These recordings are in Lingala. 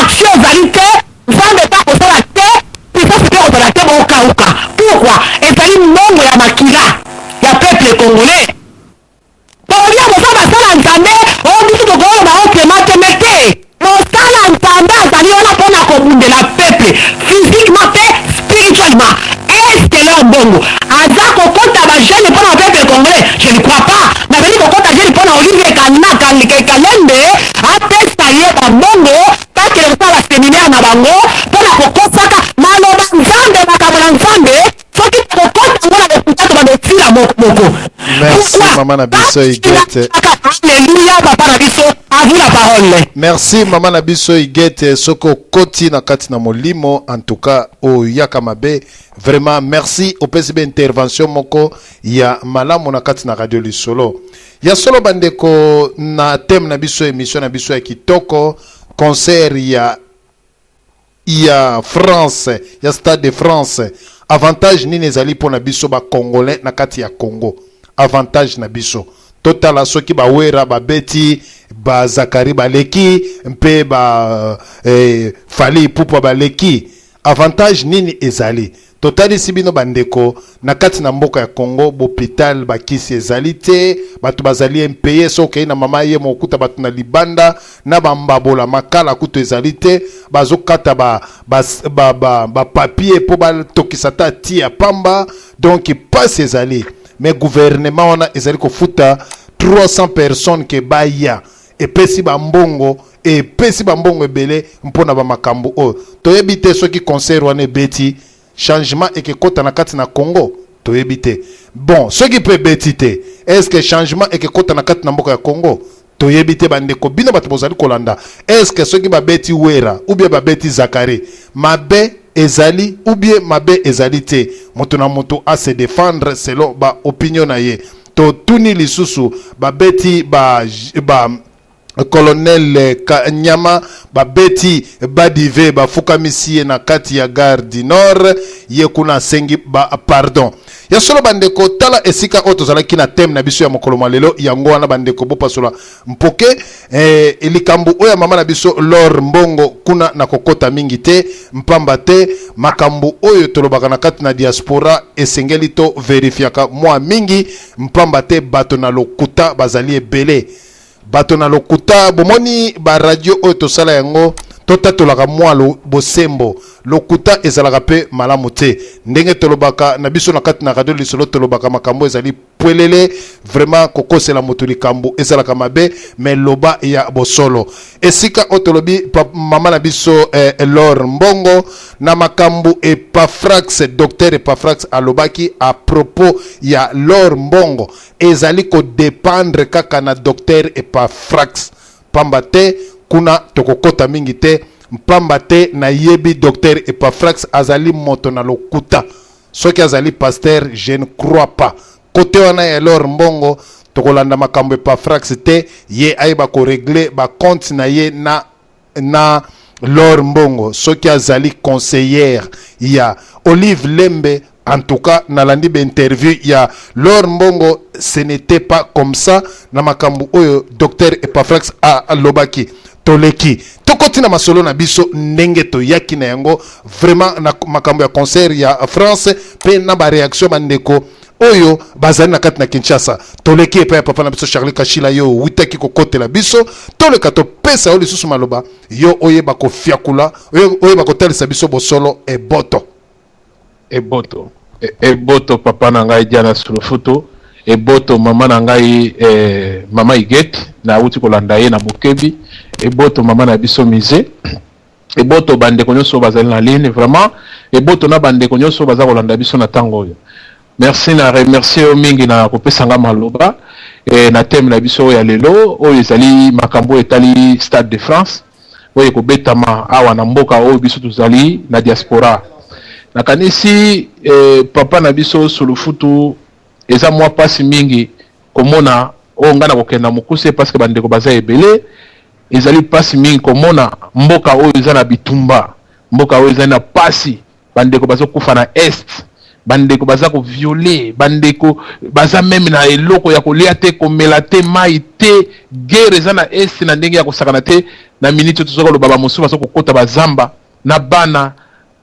action égalité, Nzambe pas pour la terre, puissance peut pour la terre au Kauka. Pourquoi? Et ça dit non ya makila, ya peuple congolais. Pour dire que ça va ça Nzambe, on dit que on va implémenter mettez. Mosala Nzambe azali wana pona kobundela peuple, physiquement et spirituellement. Est-ce que leur bongo aza kokota ba jeune pour le peuple congolais? Je ne crois pas. Na veli kokota jeune pour Olivier Kanina Kalembe, atesta ye ba bongo, pas que le pas séminaire na bango, pour la kokosaka maloba Nzambe makamona Nzambe, soki kokota ngona kokota ba betila moko. Merci maman Nabiso Igete. Alléluia papa Nabiso, à vous la parole. Merci maman Nabiso Igete soko koti na kati na molimo en tout cas o yakamabe vraiment merci au PCB intervention moko ya malamu na kati na radio lisolo ya solo bandeko na thème na biso émission na biso ya kitoko concert ya France ya Stade de France avantage nini ezali pona biso ba congolais na kati ya Congo avantage na biso totala soki ba wera ba beti ba Zakari ba leki mpe ba fali pupa ba leki avantage nini ezali totali sibino bandeko na kati na mboka ya Congo hôpital ba kisi ezali te batu bazali mpeye soki na mama ye mokuta batu na libanda na bambabola makala kuto ezali te bazokata ba papier po ba tokisata ti ya pamba donc pas ezali mais gouvernement on a ezali ko futa 300 personnes ke baya et pesi ba mbongo et pesi ba mbongo ebele mpona ba makambo o toyebi te soki concert wana beti changement et que kota na kati na Congo toyebi te bon soki peut beti te est-ce que changement et que kota na kati na mboka ya Congo toyebi te bandeko bino bato bozali kolanda est-ce que soki ba beti wera ou bien ba beti Zakari mabe ezali ou bien mabe ezali te moto na moto a se défendre selon ba opinion na ye to tuni lisusu ba beti ba colonel Nyama ba beti badive ba fukamisi na kati ya gare du nord ye kuna sengi ba pardon ya solo bandeko tala esika oto zalaki na thème na biso ya mokolo malelo yango wana bandeko bo pasola mpoke elikambu oya mama na biso lor mbongo kuna na kokota mingi te mpamba te makambu oyo tolobaka na kati na diaspora esengeli to verifiaka mwa mingi mpamba te bato na lokuta bazali ebele bato na lokuta bomoni ba radio oyo tosala yango totatolaka mwalo bosembo lokuta ezalaka pe malamu te ndenge tolobaka na biso na kati na radio lisolo tolobaka makambo ezali pwelele vraiment kokosela moto likambo ezalaka mabe mais loba ya bosolo esika otolobi mama na biso Lor Mbongo na makambo Epafrax docteur Epafrax alobaki à propos ya Lor Mbongo ezali ko dépendre kaka na docteur Epafrax pamba te kuna tokokota mingi te mpamba te na yebi docteur Epafrax azali moto na lokuta soki azali pasteur je ne crois pas côté wana ya Lor Mbongo tokolanda makambo Epafrax te ye ayeba ko régler ba compte na ye na Lor Mbongo soki azali conseillère ya Olive Lembe. En tout cas, nalandi be interview ya Lor Mbongo, ce n'était pas comme ça. Na makambu oyo docteur Epafrax a lobaki toleki. Tokoti na masolo na biso ndenge to yaki na yango vraiment na makambu ya concert ya France pe na ba réaction bandeko oyo bazali na kati na Kinshasa toleki epa ya papa na biso Charlie Kashila yo witaki kokotela biso toleka to pesa o lisusu maloba yo oyeba ko fiakula oyeba ko telisa biso bosolo eboto eboto papa na ngai diana sur photo eboto mama na ngai mama Igete na uti kolanda ye na Bokebi eboto mama na biso Mise eboto bande konyoso bazali na ligne vraiment eboto na bande konyoso baza kolanda biso na tango yo merci na remercier o mingi na kopesa nga maloba na thème na biso ya lelo oyo ezali makambo etali Stade de France oyo kobetama awa na mboka oyo biso tozali na diaspora nakanisi papa na biso sulufutu eza mwa pasi mingi komona o ngana kokenda mukuse parce que bandeko baza ebele ezali pasi mingi komona mboka oyo eza na bitumba mboka oyo eza na pasi bandeko bazo kufa na est bandeko baza ko violer, bandeko baza même na eloko ya kolia te, komela te, mai te, guerre eza na est na ndenge ya kosakana te, na minute tozoko lo baba mosusu baza kokota bazamba na bana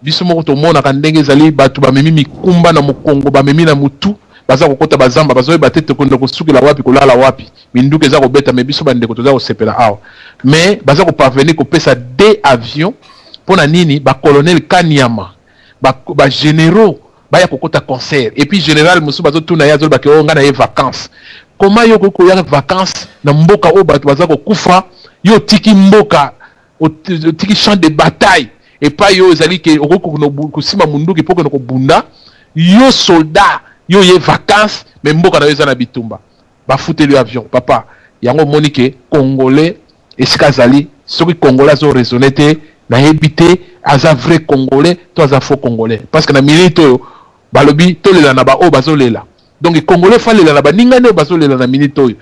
biso moko tomona ka ndenge ezali bato bamemi mikumba na mokongo, bamemi na mutu baza kokota bazamba, bazoyeba te tokondo kosukila wapi kolala wapi, minduka eza kobeta, me biso bandeko toza kosepela awa, mais baza koparvenir kopesa 2 avions pona nini ba colonel Kanyama ba généraux baya kokota concert, et puis général musu bazo tuna ya zolo bakeo ngana ye vacances. Comment yo ko ya vacances na mboka o bato baza kokufa, yo tiki mboka tiki champ de bataille, et pas yo ezali ke okoko no kusima munduki poko no bunda, yo soldat yo ye vacances, mais mboka na yo za na bitumba ba fouter le avion papa yango monike congolais esika zali soki congolais zo raisonner te na hebité aza vrai congolais to aza faux congolais, parce que na minute oyo balobi tolela na ba o bazolela, donc congolais falela na ba ningane o bazolela na minute oyo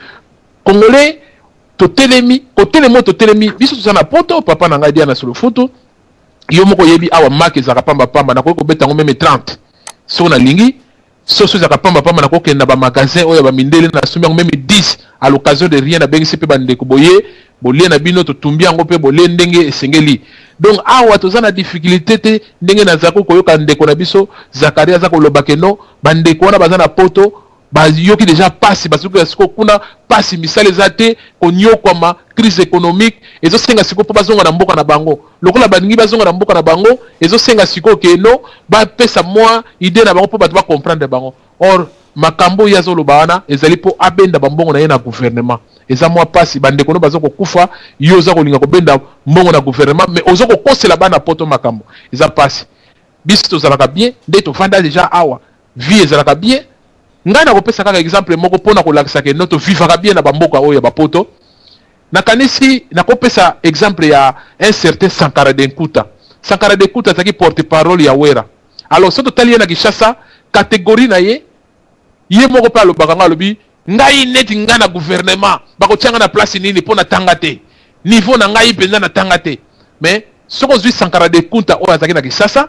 congolais totelemi biso tozana poto papa na ngai dia na solo photo yo moko yebi awa marque za pamba pamba na ko beta ngo même 30 so na lingi soso za pamba pamba na ko kenda ba magasin oyo ba mindele na sumi ngo même 10 à l'occasion de rien na bengi pe bande ko boye bolie na bino to tumbi ngo pe bolie ndenge esengeli. Donc awa tozana difficulté te ndenge na zako koyoka ndeko na biso Zakaria za ko lobake no bande ko na bazana poto ba yoki déjà passe basuka siko kuna passe misale zate konyo kwa ma crise économique ezo senga siko po bazonga na mboka na bango lokola baningi bazonga na mboka na bango ezo senga siko ke no ba pesa moi idée na bango po ba comprendre bango. Or makambo yazo lobana ezali po abenda bambongo na ye na gouvernement eza moi passe bande kono bazoko kufa yo za kolinga ko benda mbongo na gouvernement, mais ozoko kosela bana poto makambo eza passe biso tozalaka bien nde to fanda déjà awa vie ezalaka bien. Ngai na kopesa kaka exemple moko pona ko lakisa ke noto vivaka bien na bamboka oyo ba poto na kanisi na kopesa exemple ya un certain Sankara Denkuta. Sankara Denkuta zaki porte-parole ya Wera. Alors soto tali na Kishasa catégorie na ye moko pa lobaka ngalobi ngai neti ngana gouvernement bako tianga na place nini pona tangate niveau na ngai penza na tangate, mais soko zwi Sankara Denkuta oyo zaki na Kishasa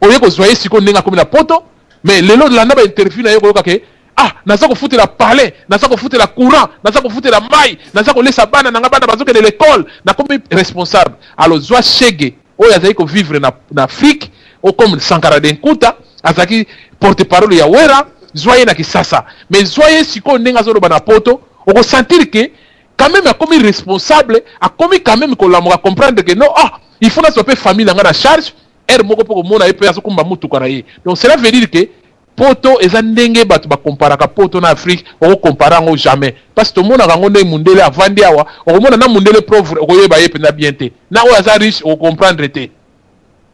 oyo ko zoye siko ninga komi na poto. Mais le lot de la naba interview na yoko ke naza ko foutre la palais, naza ko foutre la courant, naza ko foutre la maille, naza ko laisser bana na ngaba na bazoke de l'école na comme responsable. Alors zwa chege o ya ko vivre na Afrique o comme Sankara Denkuta azaki porte-parole ya Wera zoye na Kisasa. Mais zoye siko ndenga zo na poto o ko sentir que quand même a comme responsable, a comme quand même ko la mo comprendre que non il faut na sope famille na charge. Donc cela veut dire que poto eza ndenge bato ba comparaka poto na Afrique o comparango jamais, parce que tout le monde a ngone mundele avandi awa o mona na mundele pauvre o yeba yepe na bien te na o aza riche o comprendre te.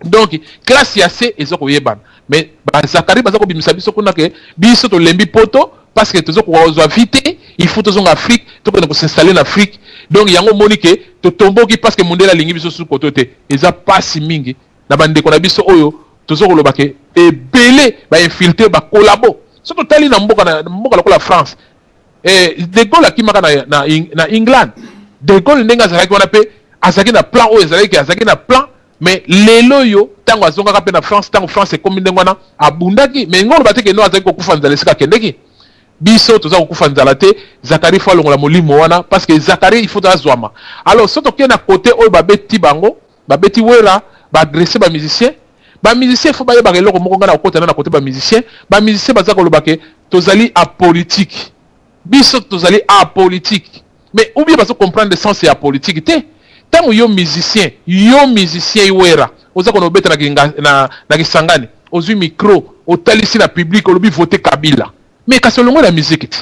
Donc classe ya C ezo ko yeba, mais ba Zakari baza ko bimisa biso kuna ke biso to lembi poto parce que tozo ko ozwa vite il faut tozo en Afrique to ko s'installer en Afrique. Donc yango monike to tomboki parce que mundele lingi biso su koto te eza pasi mingi na bande ko na biso oyo tozo ko lobake ebele ba infiltrer ba collabo soto tali na mboka la France de Gaulle akimaka na England de Gaulle ndenga azaki wana pe azaki na plan oyo azaki na plan, mais lelo yo tango azonga pe na France tango France ekomi ndengwana abundaki, mais ngolo bateke no azaki ko kufa nzala sika kendeki biso toza ko kufa nzala te. Zakari fa longola molimo wana parce que Zakari il faut azwama. Alors soto ke na côté oyo babeti bango babeti Wera ba agresser ba musicien faut ba yeba eloko moko ngana okota na côté ba musicien baza ko lobake tozali apolitique biso tozali apolitique, mais ou bien baso comprendre le sens ya politique te tango yo musicien Wera oza ko nobeta na Kisangani ozwi micro otalisi na public olobi voter Kabila, mais kasi longo la musique te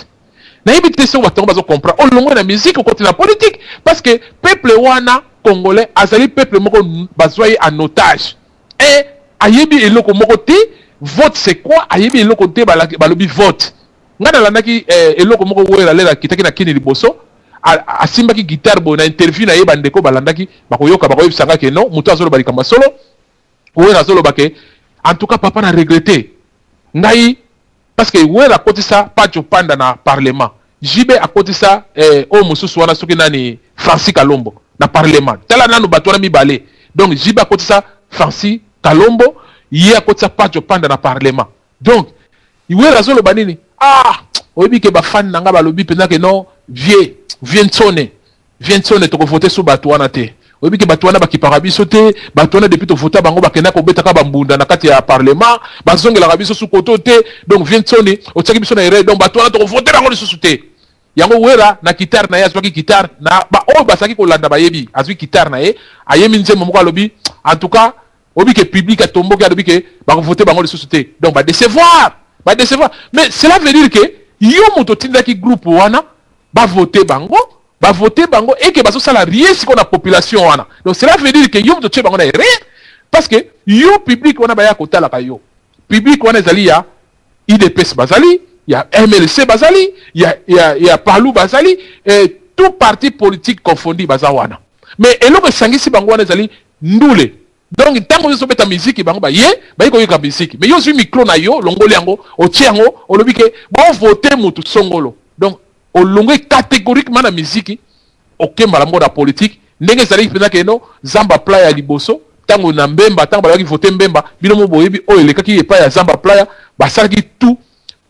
na yebite so batongo bazo comprendre longo na musique au côté la politique, parce que peuple wana congolais azali peuple moko bazwaye en otage et ayebi eloko moko te vote c'est quoi, ayebi eloko te balobi vote ngana landaki eloko moko Wera lela kitaki na kini liboso asimbaki guitare bo na interview na yeba ndeko balandaki bakoyoka bakoyebisanga ke non muto azolo balikamba solo Wera azolo bake en tout cas papa na regretter ngai parce que Wera kotisa pacho panda na parlement jibe akotisa o mususu wana soki nani Francis Kalombo na parlement tala nanu bato wana mibale, donc jibe akotisa Francis Kalombo ye akotisa pacho panda na parlement Donc iwe razo lo banini oyebi ke ba fan nanga ba lobi pena ke non viens sonner to voter sur bato wana te oyebi ke bato wana bakipaka biso te bato wana depuis to vota bango bakenda kobetaka bambunda na kati ya parlement bazongelaka biso su koto te donc viens sonner otiaki biso na erreur donc bato wana to voter bango lisusu te yango wera na guitare na ye azwaki guitare na ba oyo basaki kolanda bayebi azwi guitare na ye ayemi nzembo moko alobi en tout cas oyebi ke public atomboki alobi ke bakovote bango lisusu te donc badecevoir mais cela veut dire que yo moto tindaki groupe wana bavote bango et que bazosala rien siko na population wana donc cela veut dire que yo moto tie bango na rien parce que yo public wana baya kotalaka yo public wana ezali ya IDPS bazali ya MLC bazali ya Palou bazali et tout parti politique confondu baza wana mais eloko esangisi bango wana ezali ndule donc ntango yo beta musique bango ba ko yoka musique mais yo zwi micro na yo longoli yango otie yango olobi ke bon voter mutu songolo donc olongwe catégoriquement na musique okemba la mode politique ndenge ezali pena ke no zamba playa liboso tango na mbemba tango balaki voter mbemba bino mo boyebi o elekaki epa ya zamba playa basalaki tout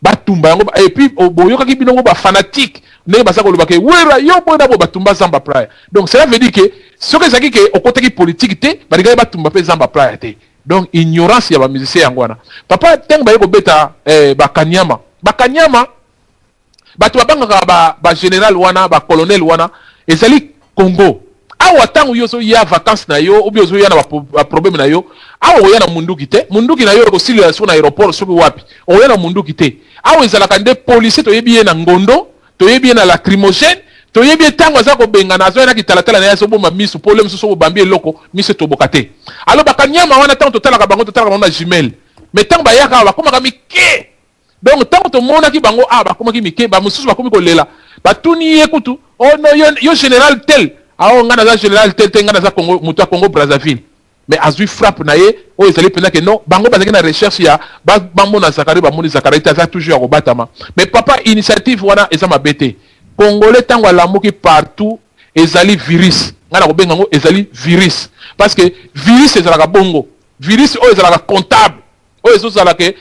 batumba yango et puis boyokaki bino mo ba fanatique ndenge basaka koloba ke wera yo boyeba bo batumba zamba playa donc cela veut dire que ce que ezaki ke okotaki politique te balingai batumba pe zamba playa te donc ignorance ya ba musicien yango wana papa tango baye kobeta bakanyama bato babangaka ba général wana ba colonel wana ezali Congo awa tango yo so ya vacances na yo ou bien zo ya na ba problème na yo awa oya na munduki te munduki na yo ko silila so na aéroport so wapi oya na munduki te awa ezalaka nde police to yebi na ngondo to yebi na lacrymogène to yebi tango aza ko benga na zo na kitalatala na yaso bomba misu problème so bambi eloko misu to bokate alo bakanyama wana tango to talaka bango na jumelle mais tango ba yaka bakoma kamike donc tango to mona ki bango bakoma ki mike ba mususu bakomi ko lela batuni yekutu oh no yo général tel ngana za général tel ngana za Congo mutu Congo Brazzaville mais azui frappe na ye o ezali pena que non bango bazaki na recherche ya bamona Zakari bamoni Zakari ta za toujours ko batama mais papa initiative wana eza mabete congolais tango alamuki partout ezali virus ngana ko benga ngo ezali virus parce que virus ezalaka bongo virus o ezalaka comptable o ezozalaka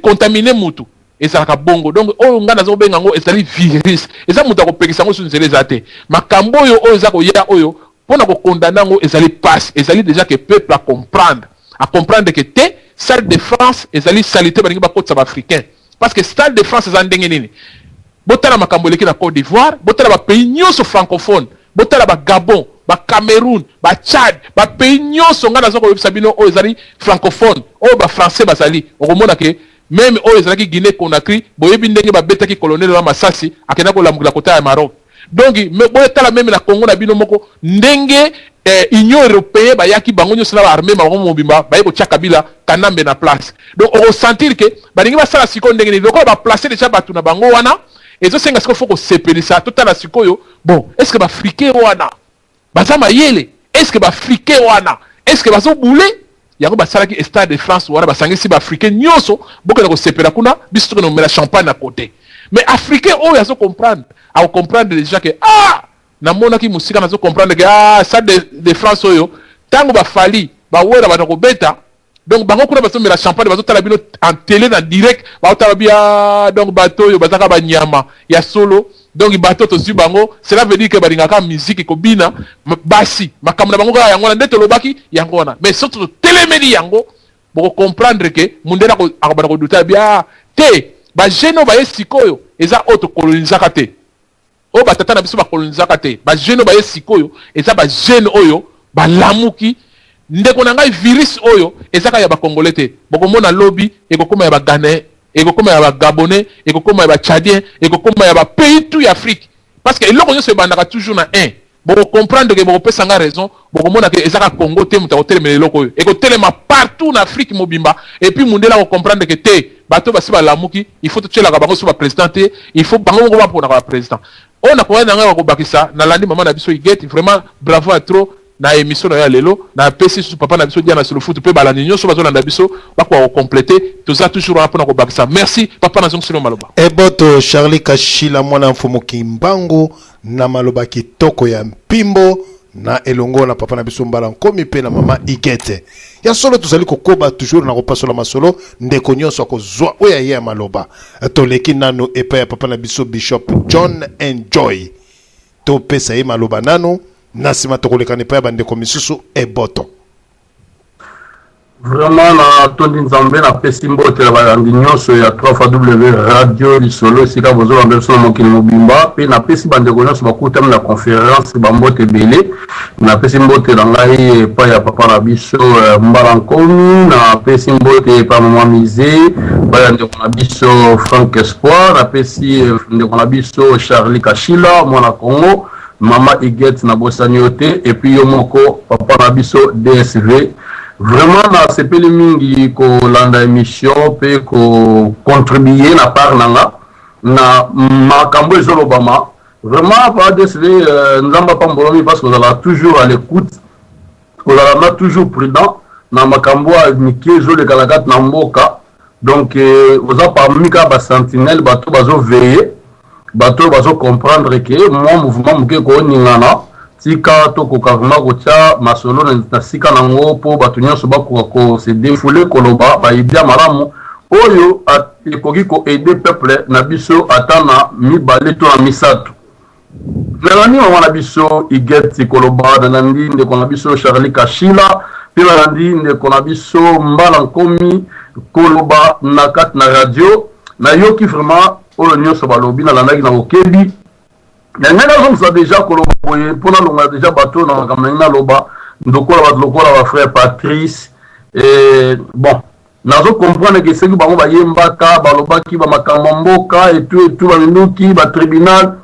contaminer mutu ezalaka bongo donc oyo ngana zo benga ngo ezali virus eza mutu akopekisa ngo sunzele zate makambo oyo eza ko ya oyo pona ko condamner ngo ezali passe ezali déjà que peuple à comprendre que te salle de France ezali salité balingi bakotsa ba africain parce que salle de France eza ndenge nini botala makambo leki na Côte d'Ivoire botala ba pays nyonso francophone botala ba Gabon ba Cameroun ba Tchad ba pays nyonso ngana zo ko sabino oyo ezali francophone oyo ba français bazali okomona ke même oyo ezalaki Guinée Conakry boyebi ndenge babetaki colonel wa Masasi akenda ko lamukila kota ya Maroc donc boye tala même na Congo na bino moko ndenge Union européenne bayaki bango nyonso na armée bango mobimba baye ko tchaka bila kanambe na place donc on sentir que balingi basala siko ndenge ni loko ba placer déjà batu na bango wana ezo senga siko faut ko sepelisa totala sikoyo bon est-ce que ba africain wana bazama yele est-ce que ba africain wana est-ce que bazo boule yango basalaki Stade de France wana basangisi ba africain nyonso bokena ko sepela kuna biso to mela champagne à côté mais africain oyo azo comprendre à comprendre déjà que na mona ki musika nazo comprendre que Stade de France oyo tango ba fali ba wera ba ko beta donc bango kuna baso mela champagne baso tala bino en télé na direct ba tala bia donc bato yo bazaka ba nyama ya solo donc bato to zu bango cela veut dire que balingaka musique ko bina basi makamna bango ka yango na ndeto lobaki yango wana mais surtout télémédi yango boko comprendre que mundena ko akabana ko duta bia te ba jeno ba yesikoyo eza auto colonisaka te o batata na biso ba colonisaka te ba jeno ba yesikoyo eza ba jeune oyo ba lamuki ndeko na ngai virus oyo ezaka ya ba congolais te boko mona lobby ekokoma ya ba Ghanais ekokoma ya ba Gabonais ekokoma ya ba Tchadien ekokoma ya ba pays tout Afrique parce que eloko nyonso ebandaka toujours na un boko comprendre que boko pesa nga raison boko mona que ezaka Congo te muta kotelema eloko oyo ekotelema partout na Afrique mobimba et puis mundela ko comprendre que te bato basi ba lamuki il faut tchela ka bango so ba président te il faut bango ngo ba pona ka président on a ko na nga ko bakisa na landi mama na biso igeti vraiment bravo à trop na émission na ya lelo na pesi su papa na biso dia na sur le foot pe bala nyonso bazo na biso ba ko compléter tout ça toujours na ko bakisa merci papa na zongo sino maloba eboto Charlie Kashila mwana mfumo kimbangu na maloba kitoko ya mpimbo na elongo na papa na biso mbala nkomi pe na mama Igete. Ya solo tozali kokoba toujours na kopasola masolo ndeko nyonso akozwa oya ye maloba. Toleki nano epa ya papa na biso Bishop John Enjoy. To pesa ye maloba nano na sima tokoleka ne pa ya bandeko misusu eboto. Vraiment na tondi nzambe na pesi mbote la balandi nyonso ya 3W radio lisolo sika bozo ba mbeso mokili mobimba pe na pesi bandeko nyonso bakutami na conférence ba mbote belé na pesi mbote la ngai pa ya papa na biso mbala nkomi na pesi mbote pa mama Misé pa ya ndeko na biso Frank Espoir na pesi ndeko na biso Charlie Kashila mwana Congo mama Igete na bosanyote et puis yo moko papa na biso DSV. Vraiment, na sepeli mingi ko landa émission pe ko contribuer na part nanga na makambo ezolo bama. Vraiment, pas déceler nzamba pambolomi parce que vous allez toujours à l'écoute, vous allez toujours prudent na makambo a miki ezolo kalakat na mboka. Donc vous avez parmi ka ba sentinelle bato bazo veiller, bato bazo comprendre que moi mouvement muke ko ningana. Tika toko kavuma kocha masolo na sika nango po bato nyonso bakoka ko se défouler koloba ba idea malamu oyo ekoki ko aider peuple na biso atana mibale to na misato. Melani mwana biso Igete koloba na ndinde ko na biso Charlie Kashila pe na ndinde ko na biso mbala nkomi koloba na kat na radio na yoki vraiment oyo nyonso balobi na landaki na okebi. Nous sommes déjà pour nous déjà bateau dans la loba notre frère Patrice et bon nous comprendre que c'est que bango ba yembaka baloba ki ba makamamboka et tout ba ba tribunal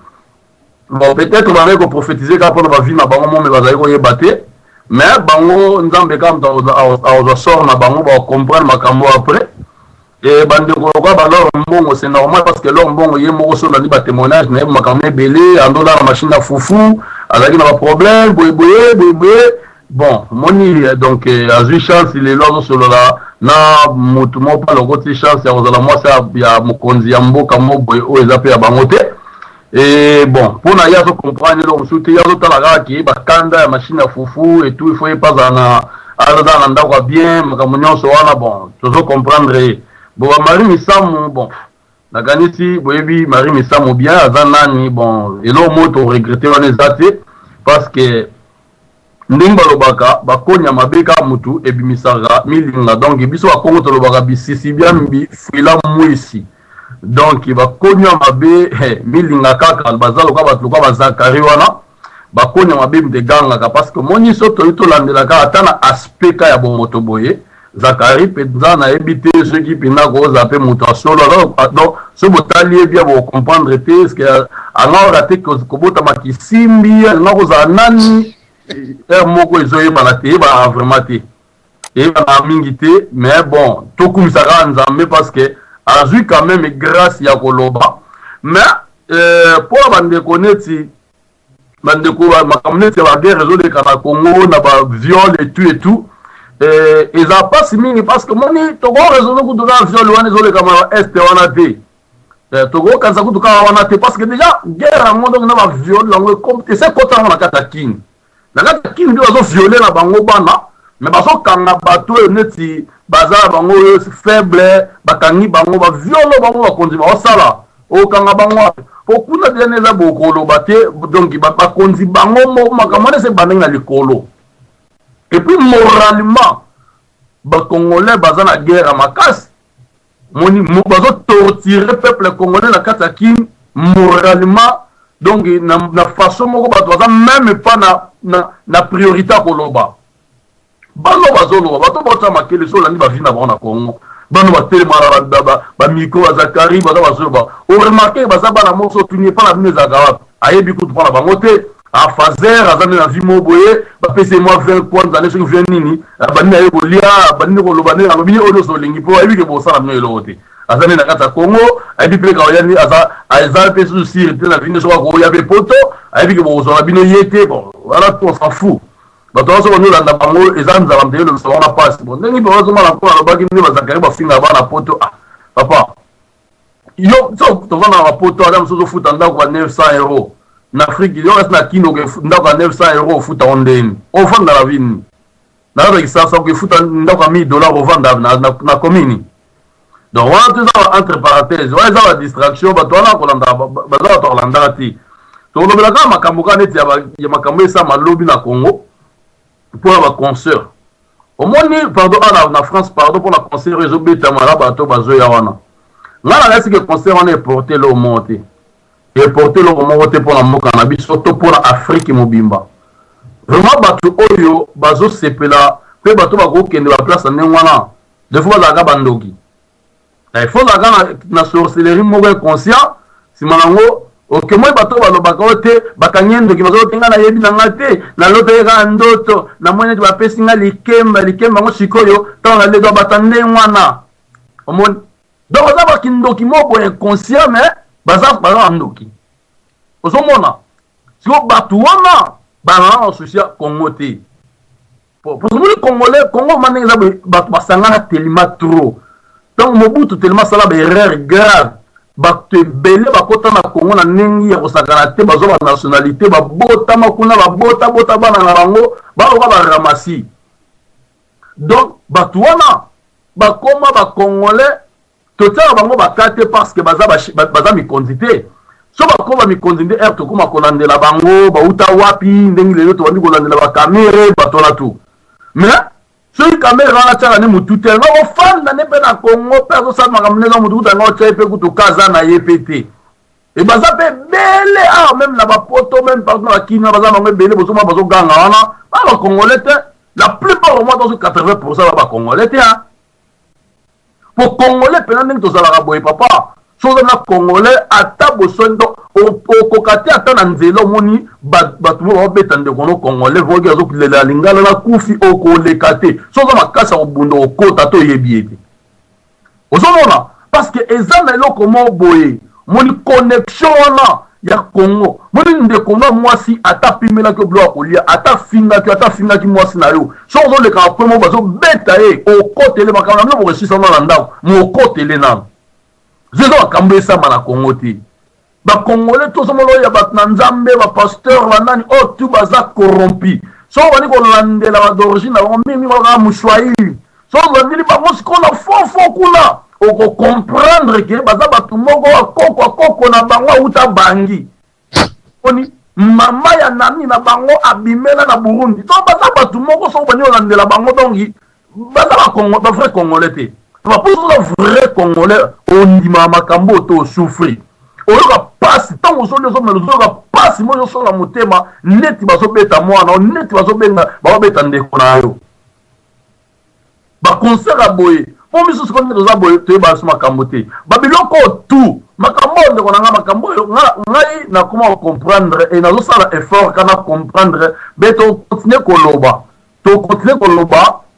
bon peut-être on va prophétiser quand on va vivre na bango mais bazali ko yebate mais bango nzambe kam dans sort na bango ba comprendre makambo après. Et bandeko kwa balor mbongo c'est normal parce que leur mbongo yé moko so na li ba témoignage na makamé belé ando la machine à foufou avec na problème boye bon moni donc azu chance il est là solo la na mutu mo pa lokoti chance ya ozala moi ça ya mokonzi ya mboka mo boye o ezape ya bangote et bon pour na ya so comprendre donc souti ya so tala ki ba kanda ya machine à foufou et tout il faut pas na ala na ndako bien makamunyo so wana bon toujours comprendre. Bon, Marie Missamu, bon, la ganisi, boyebi, Marie Missamu bien, azanani, bon, et là, moi, on regretté, on est athée, parce que, ndimba lobaka, bakonya mabeka mutu, ebi misara, milinga, donc, biso bakongo to lobaka, bisisi bien, fila mwisi, donc, bakonya mabe, milinga kaka, bazaloka, batluka, bazakari wana, bakonya mabe mdeganga, parce que, moni soto, ito landelaka, atana aspeka ya bomoto boye, Zakari Pedza na habité ceux qui pina ko zaper mutation donc ce botali bien pour comprendre ce que alors raté que kobota makisimbi na ko za nani moko ezoye balate ba vraiment té et ba mingité mais bon tout comme ça nzambe parce que azui quand même grâce ya koloba mais pour bande connaître bande ko makamnete ba guerre réseau de Congo na ba viol et tout et ça passe mini parce que moni togo raisonner ku toka viol wana zole kama est wana te togo kanza ku toka wana te parce que déjà guerre ngondo na ba viol lango comme c'est kota na katakin ndio zo violer na bango bana mais baso kanga bato neti bazala bango faible bakangi bango ba violo bango ba konzi ba sala o kanga bango pokuna deneza bokolo bate donc ba konzi bango mo makamane se banenga likolo. Et puis moralement, les Congolais sont en guerre à Makas. Ils ont torturé le peuple congolais dans Katakin moralement. Donc, de façon même pas na priorité à Koloba. Bano bazolo, bato bota makele so landi ba vina na Congo. Bano ba tellement ba miko ba Zakari ba bazolo ba. O remarquer ba za bana moso tunie pas la mine Zakara. Ayebi ku pour la bangote. A Fazer, azami na vimo boye, ba pese moi 20 points dans les choses viennent nini, bani na yebo lia, bani ko lobane na lobi ono so lingi po ayebi ke bo sala mino elote. Azami na kata Congo, ayebi pe ka oyani aza pese sur te na vino so ko ya be poto, ayebi ke bo so na bino yete bon, voilà on s'en fout. Ba to so no landa bango ezanza ba ndelo so na passe. Bon, ngi bo so mala ko na bagi ni ba zakari ba finga ba na poto ah. Papa. Yo so to va na poto adam so futa ndako 900 €. en Afrique, il y a un kino qui est 900 € au foot en Ndeni. Au fond de la ville. Dans ça, ça qui foot en 1000 $ au vent dans la commune. Donc, on a tout ça entre parenthèses. On a la distraction, on a Orlando. Donc, on a ma Congo pour la concert. Au moins, pardon, en France, pardon, pour la concert, ils ont mis Tamara Bato Bazoyawana. Là, c'est que le concert, on est porté le monté. Et porté le monté pour la Mokanabi, surtout pour l'Afrique Mobimba. Vraiment, Bato Oyo, Bazo Sepela, puis Bato Bago qui est de la place en Nengwana. Deux fois, la Gabandogi. Il faut la sorcellerie mauvais conscient. Si Manango, ok, moi, Bato Balobakote, Bakanyendo, qui va tenir la yebi nangate, na loto ega ndoto, na moyen de la pesinga likemba, ngo sikoyo, tant la ledo batande wana. Omon. Donc, on a kindoki mo bo inconscient, mais, bazar ndoki. Osomona. Si on batu wana, banana souci Congo te. Pour ce Congolais, Congo mané batu basangana tellement trop. Donc, Mobutu tellement ça la erreur grave. Bato belé bakota na Congo na nengi ya kosakana te bazo ba nationalité ba bota makuna ba bota bana na bango ba ramasi. Donc, batu wana bakoma ba Congolais total bango bakate parce que baza mi condité. So bakoma mi condité erto kuma kolandela bango ba uta wapi ndengi lelo to bandi kolandela ba camera batola tout. Mais so caméra na tala ne mutu tellement au fan na nepe na Congo perso sa makamne na mutu tanga o tsepe kutu kaza na yepete. Et baza pe bele ah même na ba poto même par na kina baza na bele bozo ma bazo ganga wana ba Congolais la plupart au moins dans 80% ba Congolais hein. Pour Congolais, pendant que tu as la papa, chose na Congolais, à ta boson, au kokate, à ta nanzelo, moni, batoumo, au bétan de Congolais, vogue à zok la lingala, la koufi, au kolekate, chose na kasa au bundo, au kota, to yebiete. Au zona, parce que ezan na lo comment boye, moni connexion là, ya Congo, moni nde Congo, moi si, à ta pimela que bloa kolia, à ta finga ki moi si na yo, chose le cas, premier bazo, beta au côté les makana, non, vous réussissez dans l'anda, mon côté les nam. Je dois camber ça, na Congo ti. Ba Congolais, tout ça, il y a bat nanzambe, ba pasteur, la nani, oh, tout baza corrompu. So, on dit qu'on l'a la d'origine, on mimi, on a mouchouaïli. So, on dit, bah, moi, ce qu'on a fort, kuna. On peut comprendre que baza batu moko koko na bango uta bangi. Oni mama ya nani na bango abimela na Burundi. To baza batu moko so bani olandela bango dongi baza ba Congo ba vrai congolais te. Ba pour le vrai congolais on dit mama kambo to souffrir. On va passer tant on so les hommes nous on va passer moi so la motema neti bazo beta mwana neti bazo benga ba beta ndeko na yo. Ba concert aboye pour miso ce qu'on est dans aboye te ba suma kambote babiloko tout makambo ndeko na makambo ngai na comment comprendre et na zo sala effort kana comprendre beto continuer koloba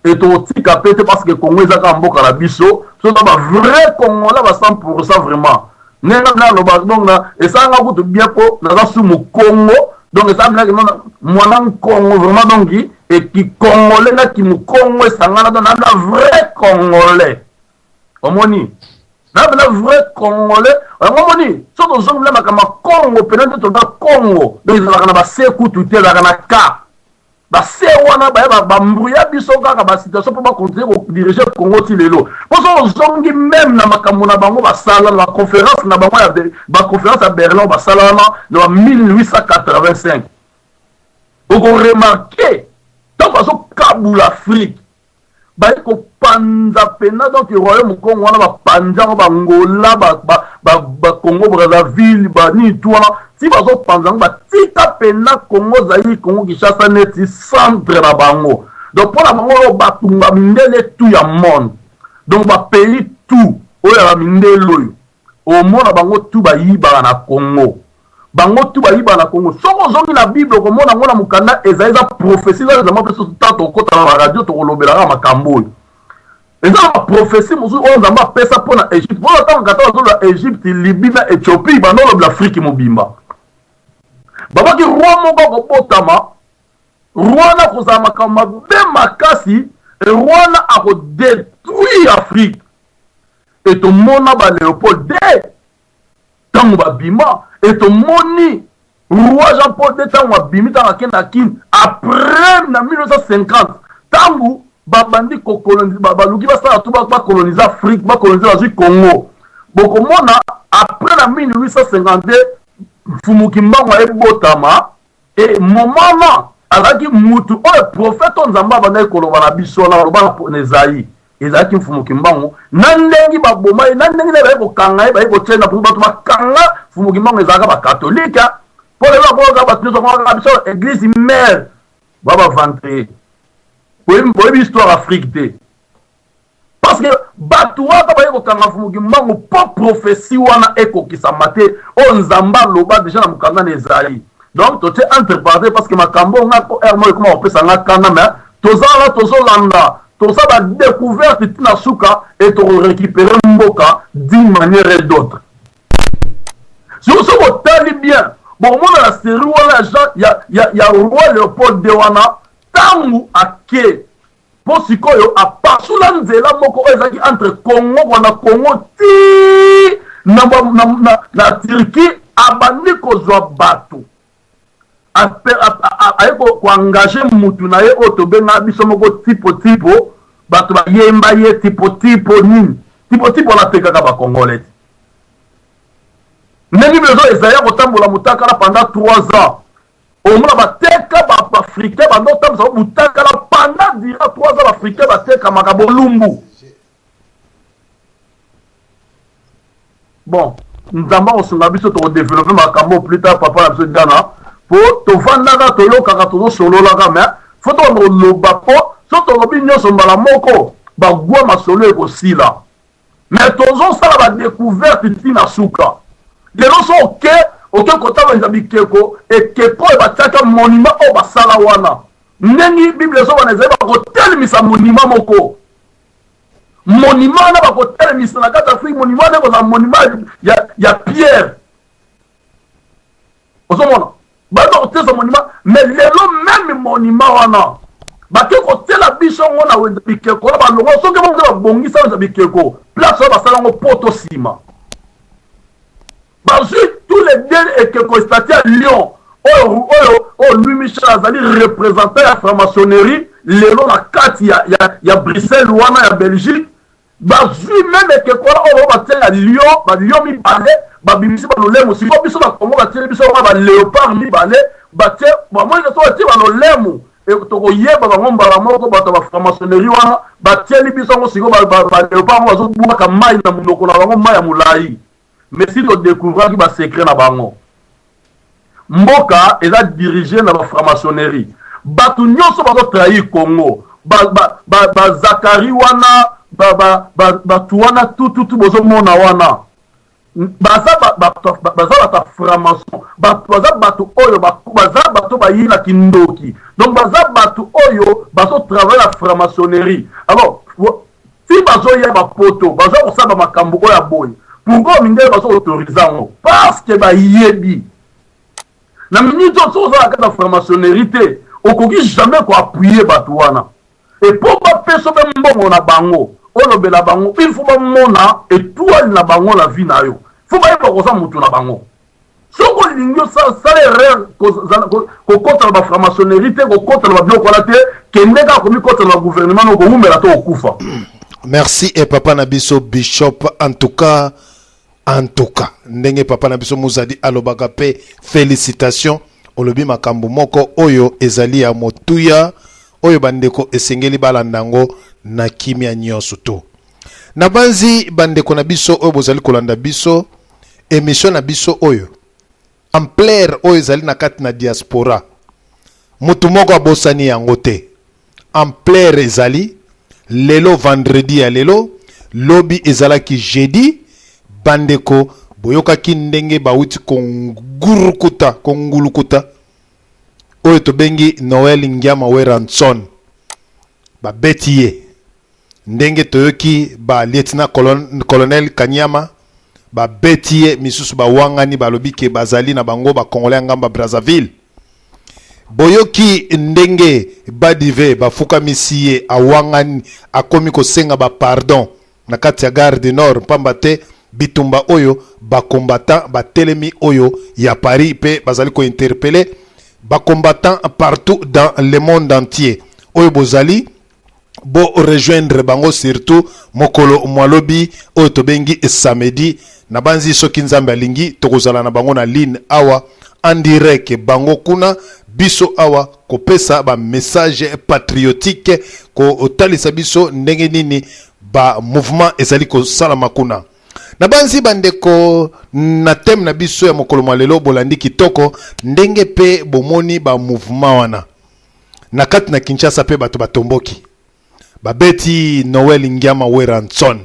et to tika pete parce que Congo ezaka mboka la biso so ba vrai Congolais ba 100% vraiment nenga na loba donc na esanga kutu bien po na za sumu Congo donc ça veut dire que mwana Congo vraiment donc et qui Congolais là qui mu Congo esanga na vrai Congolais omoni na vrai Congolais omoni so to zongo la makama Congo peut-être to da Congo donc ça va ba seku tout est là na ka ba se wana ba mbruya biso kaka ba situation pour ba continuer ko diriger Congo ti lelo pour so zongi même na makambo na bango ba sala la conférence na bango ya ba conférence à Berlin ba sala na 1885 on remarquer tant ba so kabula Afrique ba ko panza pena donc royaume Congo wana ba panja ba Angola ba Congo Brazzaville ba ni tout si bazo panza ba tika pena Congo Zaïre Congo Kinshasa neti centre na bango donc pour la bango ba tumba mindele tout ya monde donc ba pays tout oya ba mindelo au monde bango tout ba yiba na Congo bango tout ba yiba na Congo soko zongi na Bible ko mona ngona mukanda ezaiza prophétie za za mapeso tato kota na radio to kolobela makambo ezala prophétie musu on zamba pesa pona Égypte bona tant kata zo la Égypte Libye na Éthiopie ba no l'Afrique mobimba baba ki roi moko ko botama roi na ko za makamba be makasi roi na a ko détruire Afrique et to mona ba Léopold de tango ba bima et to moni Roi Jean-Paul II tango abimi tango akende na Kine après na 1950 tango babandi kokoloniser baluki basala tout bakoloniser Afrique bakoloniser bazwi Congo bokomona après na 1852 Mfumuki Mbangu ebotama et momana azaki mutu oyo prophète Nzambe abandaki koloba na biso na loba na Ezaïe ezalaki Mfumuki Mbangu na ndenge baboma na ndenge na kokanga ye bayi kotiena pour bato bakanga Mfumuki Mbangu ezalaka bakatolika pour les gens qui ont l'église mère, Baba Ventre. Vous voyez l'histoire africaine. Parce que Batoua, quand on a pas prophétie, on a écho qui s'est maté, on zamba loba déjà dans le canal des Aïe. Donc, tu es interprété parce que ma cambo, on a comment on peut s'en accorder, mais tous là, tous landa, tout ça va découvert Tina Souka et tu récupérer Mboka d'une manière et d'autre. Si vous savez bien, bon, moi, la série, il y a roi Léopold Dewana, tangu ake, pour ce qu'on a pas sous l'anzela, moko, entre Congo, Congo, ti, na Turquie, abandi kozwa bato. Aeko engagé mutu na ye otobe na biso moko tipo bato ba yemba ye tipo nini. Tipo na tekaka ba Congolais. Ndenge bezo ezaya kotambola mutakala pendant 3 ans. Omona bateka ba africain bando tambola mutakala pendant dira 3 ans africain bateka makabo lumbu. Bon, nzamba osunga biso to développer makambo plus tard papa na biso dana pour to vandaka to yoka to solola ka mais faut to loba po so to lobi nyoso mbala moko ba gwa masolo e kosila. Mais tozo sala ba découverte tina suka. Les gens sont ok, kota ba nzabikeko et keko ba taka monument o ba sala wana. Nengi Bible so wana zeba ko telemisa monument moko. Monument na ba ko telemisa na kata Afrique monument na ko monument ya pierre. Osomona. Ba ko tesa monument mais lelo même monument wana. Ba ke ko tela biso wana we nzabikeko ba longo so ke mo ba bongisa nzabikeko. Place ba sala ngo poto sima. Tous les deux et que constaté à Lyon, Louis Michel Azali représentait la franc-maçonnerie, les noms la carte, il y a Bruxelles, Louana, il y a Belgique. Même et que quoi, on va à Lyon, Lyon mi balai, Bimisi Balolem aussi, on va comment va tirer, on léopard mi balai, moi je suis à Balolem, et to yeba ngomba la moko bato ba franc-maçonnerie wana, batieli biso ngo siko ba léopard mo zo buka kamai na munoko na bango mai ya mulai. Mais si tu découvres qu'il y a un secret dans bango, Mboka est dirigé dans la franc-maçonnerie. Batu nyonso ba trahir Congo. Zakari wana, wana tout bozo mona wana. Baza ta franc-maçon. Baza batu oyo baza batu ba yina kindoki. Donc baza batu oyo bazo travailler la franc-maçonnerie. Alors si bazo ya ba poto, baza osaba makambo oya boy. Pourquoi mingi baso autorisant parce que ba yebi na minute so za ka franc-maçonnerie te okoki jamais ko appuyer batouana et pour pas peso be mbongo na bango olobela bango il faut ba mona étoile na bango la vie na yo faut ba ko sa mutu na bango soko lingio sa erreur ko kota ba franc-maçonnerie te ko kota ba biloko la te kende ka komi kota na gouvernement ko umela to okufa. Merci et papa Nabiso Bishop en tout cas ndenge papa Nabiso Muzadi alobaka pe félicitations olobi makambo moko oyo ezali ya motuya oyo bandeko esengeli balandango na kimia nyonso to na banzi bandeko na biso oyo bozali kolanda biso émission na biso oyo ampleur oyo ezali na kati na diaspora mutu moko abosani yango te ampleur ezali lelo vendredi ya lelo lobi ezalaki jeudi bandeko boyokaki ndenge bauti kongulukuta oyo tobengi Noel Ngiama Weranson babeti ye ndenge toyoki ba lieutenant colonel Kanyama babeti ye misusu bawangani balobi ke bazali na bango ba Congolais ngamba Brazzaville boyoki ndenge badive bafuka misiye awangani akomi kosenga ba pardon na kati ya Gare du Nord pamba te bitumba oyo ba combattant ba telemi oyo ya Paris pe bazali ko interpeller ba combattant partout dans le monde entier oyo bozali bo rejoindre bango surtout mokolo mwalobi oyo tobengi samedi na banzi soki nzambe alingi tokozala na bango na ligne awa en direct bango kuna biso awa kopesa ba message patriotique ko otalisa biso ndenge nini ba mouvement ezali ko sala makuna na banzi bandeko na thème na biso ya mokolo mwalelo bolandi kitoko ndenge pe bomoni ba mouvement wana na kati na Kinshasa pe bato batomboki babeti Noel Ngiama Weranson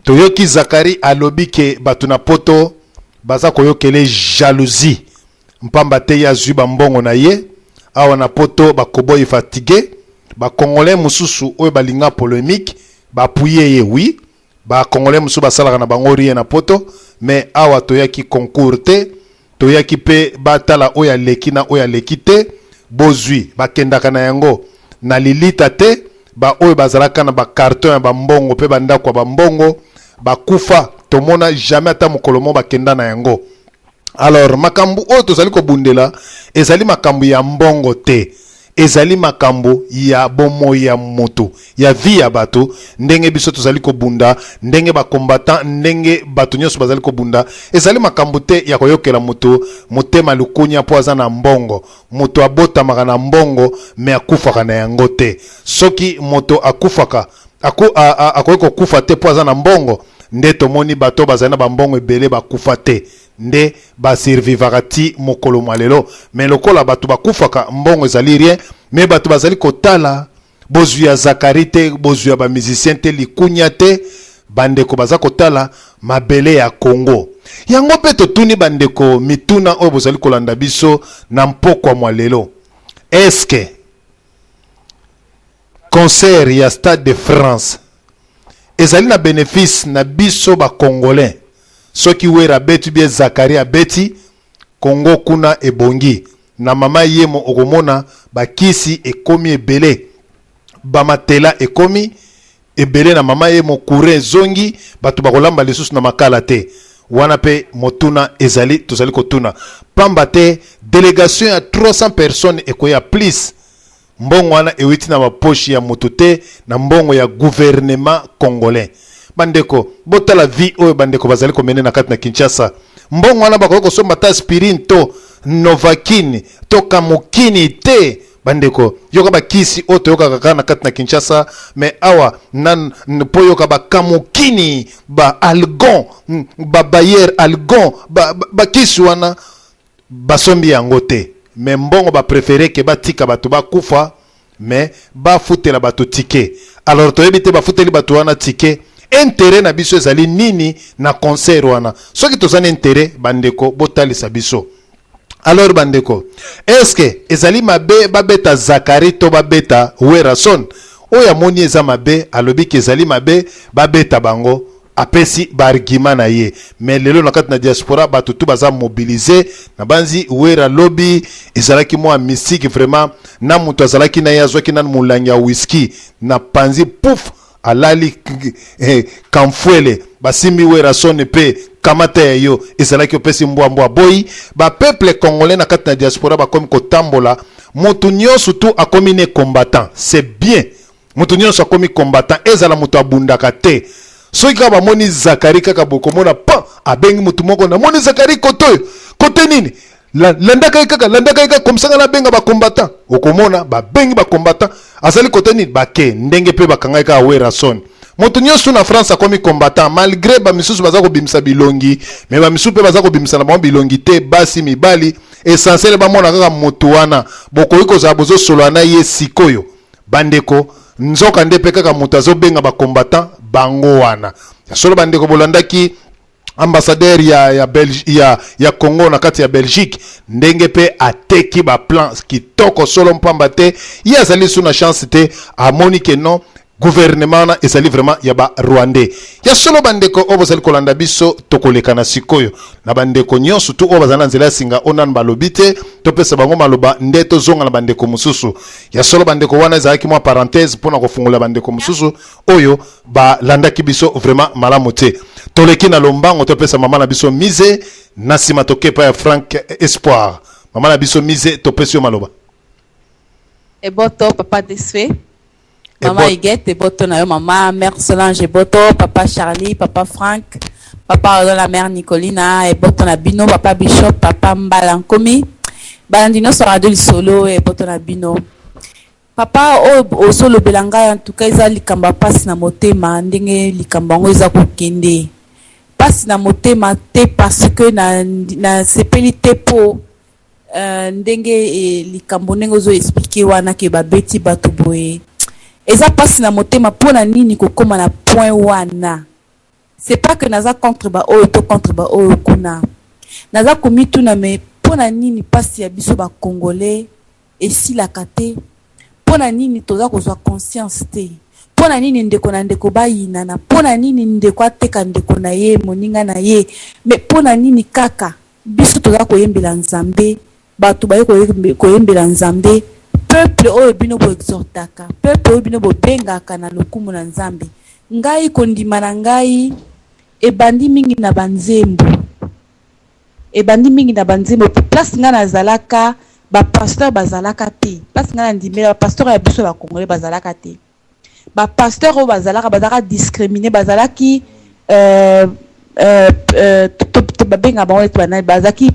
toyoki Zakari alobi ke bato na poto baza koyokele jalousie mpamba te ya zwi mbongo na ye awa na poto bakoboyi fatigué ba congolais mususu oyo balinga polémique bapuye ye oui ba congolais mususu basalaka na bango rien na poto mais awa toyaki concours te toyaki pe batala oyo aleki na oyo aleki te bozwi bakendaka na yango na lilita te ba oyo bazalaka na ba carton ya bambongo pe bandako ya bambongo bakufa tomona jamais ata mokolo mo bakenda na yango. Alors makambu oyo tozali kobundela ezali makambu ya mbongo te, ezali makambu ya bomo ya moto ya vie ya bato ndenge biso tozali kobunda ndenge ba combattant ndenge bato nyonso bazali kobunda ezali makambu te ya koyokela moto motema lukunya po aza na mbongo moto abotamaka na mbongo me akufaka na yango te soki moto akufaka akoyeko kufa te po aza na mbongo nde tomoni bato bazali na bambongo ebele bakufa te nde basurvivaka ti mokolo mwalelo me lokola bato bakufaka mbongo ezali rien me bato bazali kotala bozwi ya Zakari te bozwi ya bamusicien te likunya te bandeko baza kotala mabele ya Congo yango pe totuni bandeko mituna oyo bozali kolanda biso na mpokwa mwalelo eske concert ya Stade de France ezali na bénéfice na biso ba congolais soki wera beti bie Zakari abeti Congo kuna ebongi na mama yemo okomona bakisi ekomi ebele bamatela ekomi ebele na mama yemo kure zongi batu bakolamba lisusu na makala te wana pe motuna ezali tozali kotuna pamba te délégation ya 300 personnes ekoya plus mbongo wana ewiti na maposhi ya moto te na mbongo ya gouvernement congolais bandeko botala vie oyo bandeko bazali komene na kati na Kinshasa mbongo wana bakoki kosomba ta aspirine to Novaquin to Kamokini te bandeko yoka bakisi oyo toyokaka kaka na kati na Kinshasa me awa po yoka bakamokini ba algon ba bayer algon bakisi wana basombi yango te me mbongo ba préféré ke batika bato bakufa me bafutela bato tike alors toyebi te bafuteli bato wana tike intérêt na biso ezali nini na concert wana soki tozana intérêt bandeko botalisa biso alors bandeko est-ce que ezali mabe babeta Zakari to babeta Weranson oya moni eza mabe alobi ke ezali mabe babeta bango apesi ba argument na ye mais lelo na kati na diaspora bato tu baza mobiliser na banzi wera lobby ezalaki mwa mystique vraiment na mutu azalaki na yazwaki na mulangi ya whisky na panzi pouf alali kamfwele basimi Weranson pe kamata ya yo ezalaki opesi mbwa boy ba peuple congolais na kati na diaspora bakomi kotambola mutu nyonso tu akomi ne combattant c'est bien mutu nyonso akomi combattant ezala mutu abundaka te soki kaka bamoni Zakari kaka bokomona pa abengi mutu moko na moni Zakari kote nini landaka kaka komsanga na benga ba combattant okomona ba bengi ba combattant azali kote nini bake ndenge pe bakanga kaka Weranson moto nyonso na France akomi combattant malgré ba misusu baza ko bimisa bilongi mais ba misusu pe baza ko bimisa na bilongi te basi mibali essentiel ba mona kaka moto wana bokoyi kozala bozo solo na ye sikoyo bandeko nzoka nde pe kaka moto azobenga ba combattant bango wana solo bandeko bolandaki ambassadeur ya Congo na kati ya Belgique ndenge pe ateki ba plan kitoko solo mpamba te ye azali suna chance te amoni ke non gouvernement na ezali vraiment ya ba rwandais ya solo bandeko o bozali kolanda biso tokoleka na sikoyo na bandeko nyonso tu o bazana nzela singa onan balobite topesa bango maloba nde tozonga na bandeko mususu ya solo bandeko wana ezalaki mwa parenthèse pona kofungula bandeko mususu oyo balandaki biso vraiment malamu te toleki na lombango topesa mama na biso mise na nsima tokepa ya Frank Espoir mama na biso mise topesi yo maloba Eboto papa Desfe Maman Iguette, Eboto na yo maman, mère Solange Eboto, papa Charlie, papa Frank, papa la mère Nicolina, Eboto na bino, papa Bishop, papa Mbalankomi, Balandino sera de solo Eboto na bino. Papa o solo belanga en tout cas ils likamba passe na motema ndenge likamba ngo iza kokende. Passe na motema te parce que na sepeli te po ndenge likambo ndenge zo expliquer wana ke babeti bato boye. Eza passe na motema pona nini kokoma na point wana. C'est pas que naza contre ba o to contre ba o kuna. Naza komitu na me pona nini passe ya biso ba congolais et si la kate pona nini toza kozwa conscience te. Pona nini ndeko na ndeko bayina na pona nini ndeko ateka ndeko na ye moninga na ye mais pona nini kaka biso toza koyembela nzambe bato baye koyembela nzambe peuple oyo bino bo exhortaka peuple oyo bino bo bengaka na lokumu na nzambe ngai kondima na ngai ebandi mingi na banzembo place nga nazalaka ba pasteur bazalaka te place nga ndimela ba pasteur ya biso ba congolais bazalaka te ba pasteur oyo bazalaka discriminer bazalaki babenga bango ete banani bazalaki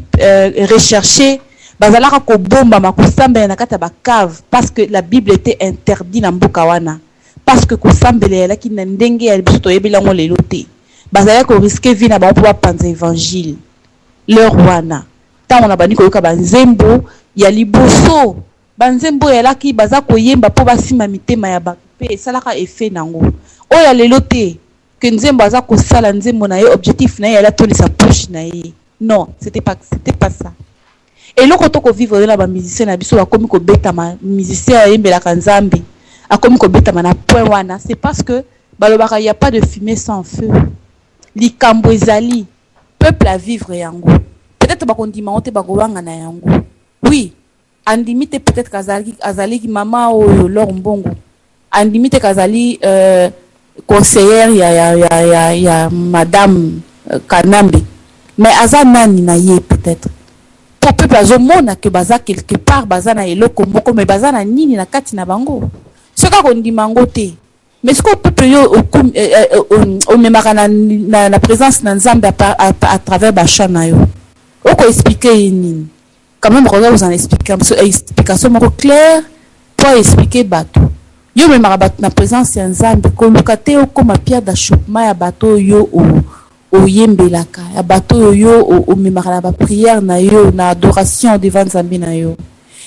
rechercher bazalaka kobomba makosambela na kati ya bacave parce que la Bible était interdit na mboka wana parce que kosambela elaki na ndenge ya biso toyebeli yango lelo te bazalaki koriske vi na bango mpo bapanza évangile leur wana ntango na bandi koyoka banzembo ya liboso banzembo elaki baza koyemba mpo basima mitema ya bato mpe esalaka efe nango oyo ya lelo te ke nzembo aza kosala nzembo na ye objectif na ye yali atondisa poche na ye non c'était pas ça eloko to kovivre na bamusicien na biso bakomi kobetama musicien ayembelaka nzambe akomi kobetama na point wana c'est parce que balobaka y a pas de fumée sans feu likambo ezali peuple à vivre yango peut-être bakondima ote bakowanga na yango oui andimi te peut-être azaliki mama oyo Laure Mbongo andimi te kazali conseillère ya madame Kanambe mais aza nani na ye peut-être pour peuple azomona que baza quelque part baza na eloko moko mais baza na nini na kati na bango soka kondima ngo te mais ce que peuple yo o memaka na présence na nzambe à travers bachant na yo oko expliquer nini quand même regarde vous en explication moko claire pour expliquer bato yo memaka bato na présence ya nzambe koluka te okoma pierre d'achoppement ya bato yo oyembelaka ya bato yo omemaka na baprière na yo na adoration devant nzambe na yo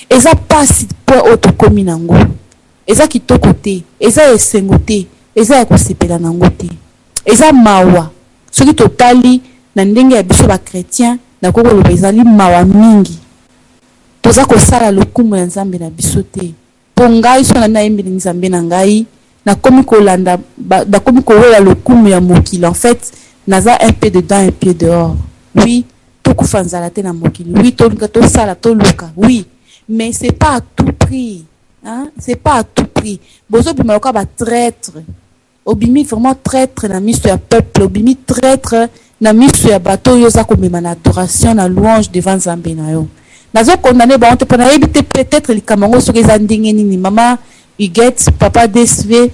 eza pasi point oyo komi nango eza kitoko te eza esengo te eza ya kosepela nango te eza mawa soki totali na ndenge ya biso bakretien na kokoloba ezali mawa mingi toza kosala lokumu ya nzambe na biso te mpo ngai so nayembeli nzambe na ngai nakomi kolanda nakomi kowela lokumu ya mokili en fait naza un pied dedans un pied dehors oui tokufa nzala te na mokili oui toluka tosala toluka oui mais c'est pas à tout prix hein? C'est pas à tout prix bozo bimaloka ba traître obimi vraiment traître na miso ya peuple obimi traître na miso ya bato yo za komema na adoration na louange devant nzambe na yo nazo condamné ba honte pona yebite peut-être likamango soki za ndenge nini mama Huguette papa DSV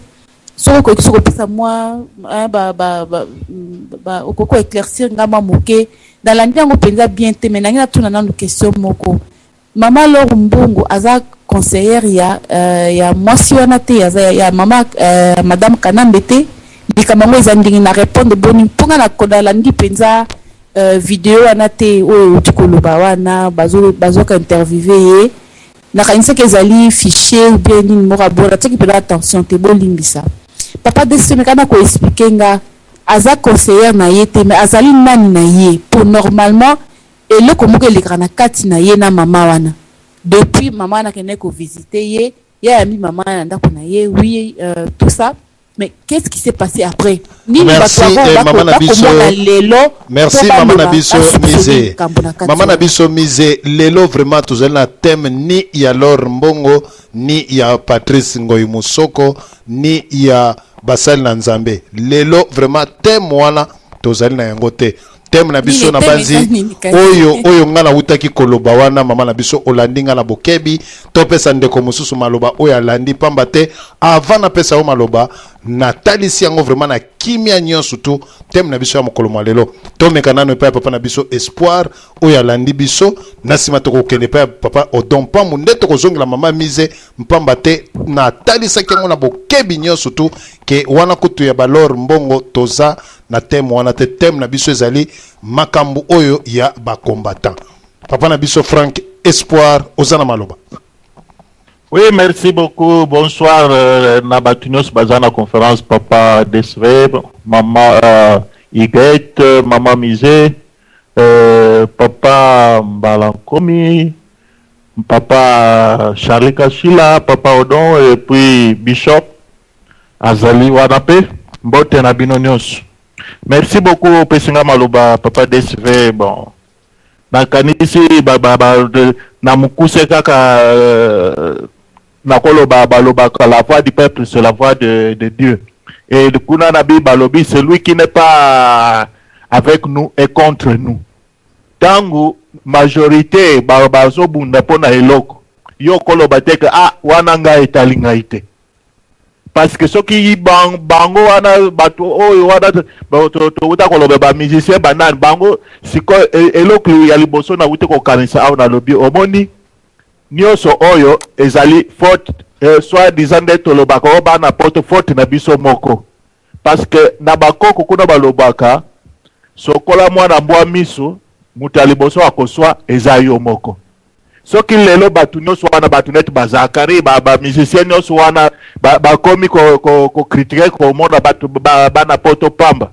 soko ko pesa moi okoko éclaircir ngama moke dans la ndango penza bien te mais nangina tuna na question moko mama Laure Mbongo aza conseillère ya mwasi wana te ya mama madame Kanambe te likamango za ndenge na répondre boni mponga na kodala ndi penza vidéo wana te oyo tikoloba wana bazoka interviewer na kanisa kezali fichier ou bien nini moko abona tiki pela attention te bolimbisa papa deseme kana ko expliquer nga aza conseillère na ye te mais azali nani na ye pour normalement eloko moko elekaka na kati na ye na mama wana depuis mama wana kende ko visiter ye ya yambi mama na ndako na ye oui tout ça Mais qu'est-ce qui s'est passé après? Merci, Maman Nabiso. Merci, Maman Nabiso Misé. Maman Nabiso Misé, lelo vraiment tous na thème ni ya Laure Mbongo, ni ya Patrice Ngoyi Musoko, ni ya Basal Nanzambe. Lelo vraiment thème wana tozali na yango te. Thème na biso na banzi oyo ngana utaki koloba wana Mama Nabiso olandi ngana bokebi to pesa ndeko mususu maloba oyo alandi pamba te avant na pesa o maloba na talisi yango vraiment na kimia nyonso tu thème na biso ya mokolo malelo to mekana no pa papa na biso espoir oyo alandi biso na sima to kokende pa papa odon pa munde to kozongela Mama Mize mpamba te na talisa yango na bokebi nyonso tu ke wana kutu ya balor mbongo toza na thème wana te thème na biso ezali makambu oyo ya ba combattant. Papa na biso Frank Espoir ozana maloba. Oui, merci beaucoup. Bonsoir Nabatunos Bazana conférence Papa DSV, Maman Iguette, Maman Misé, Papa Balankomi, Papa Charlie Kachila, Papa Odon et puis Bishop Azali Wanape, Mbote Nabinonios. Merci beaucoup, Pessinga Maloba, Papa DSV. Bon, nakanisi na mukuse kaka nakoloba baloba la voix du peuple, c'est la voix de Dieu. Et le kuna nabi balobi, celui qui n'est pas avec nous est contre nous. Tangu majorité bazo bunda pona eloko. Yo koloba teke wananga etalinga ite. Parce que ceux qui bango wana bato oyo wana to uta koloba ba musicien banan bango siko eloko ya liboso na uta ko kanisa au na lobby omoni nyoso oyo ezali faute soit disant de toloba ko bana porte faute na biso moko parce que na bakoko kuna balobaka sokola mwana mbwa miso muta liboso akoswa ezayo moko. Soki lelo batu nyonso wana batu net bazakari ba musicien nyonso wana ba komi ko critiquer ko mona batu bana poto pamba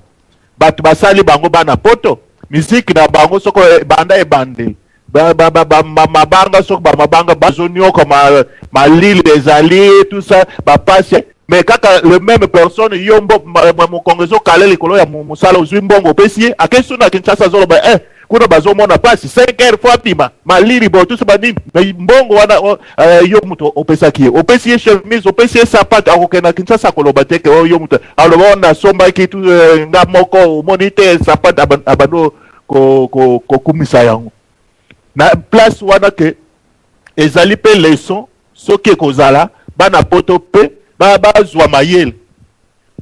batu basali bango bana poto musique na bango soko banda e bande mabanga soko mabanga bazonio comme malili ezali tout ça ba passe mais kaka le même personne yombo mo congresso kaleli kolo ya musala uzimbongo pesie akesu na Kinshasa zolo ba kuna bazo mona pasi 5 fois pima maliri bo tout ça bani mbongo wana yo muto opesaki opesie chemise opesie sapat akokena Kinshasa koloba teke yo muto alobona somba kitu nga moko monite sapat abano ko kumisa yango na place wana ke ezali pe leçon soki kozala bana poto pe bazwa mayele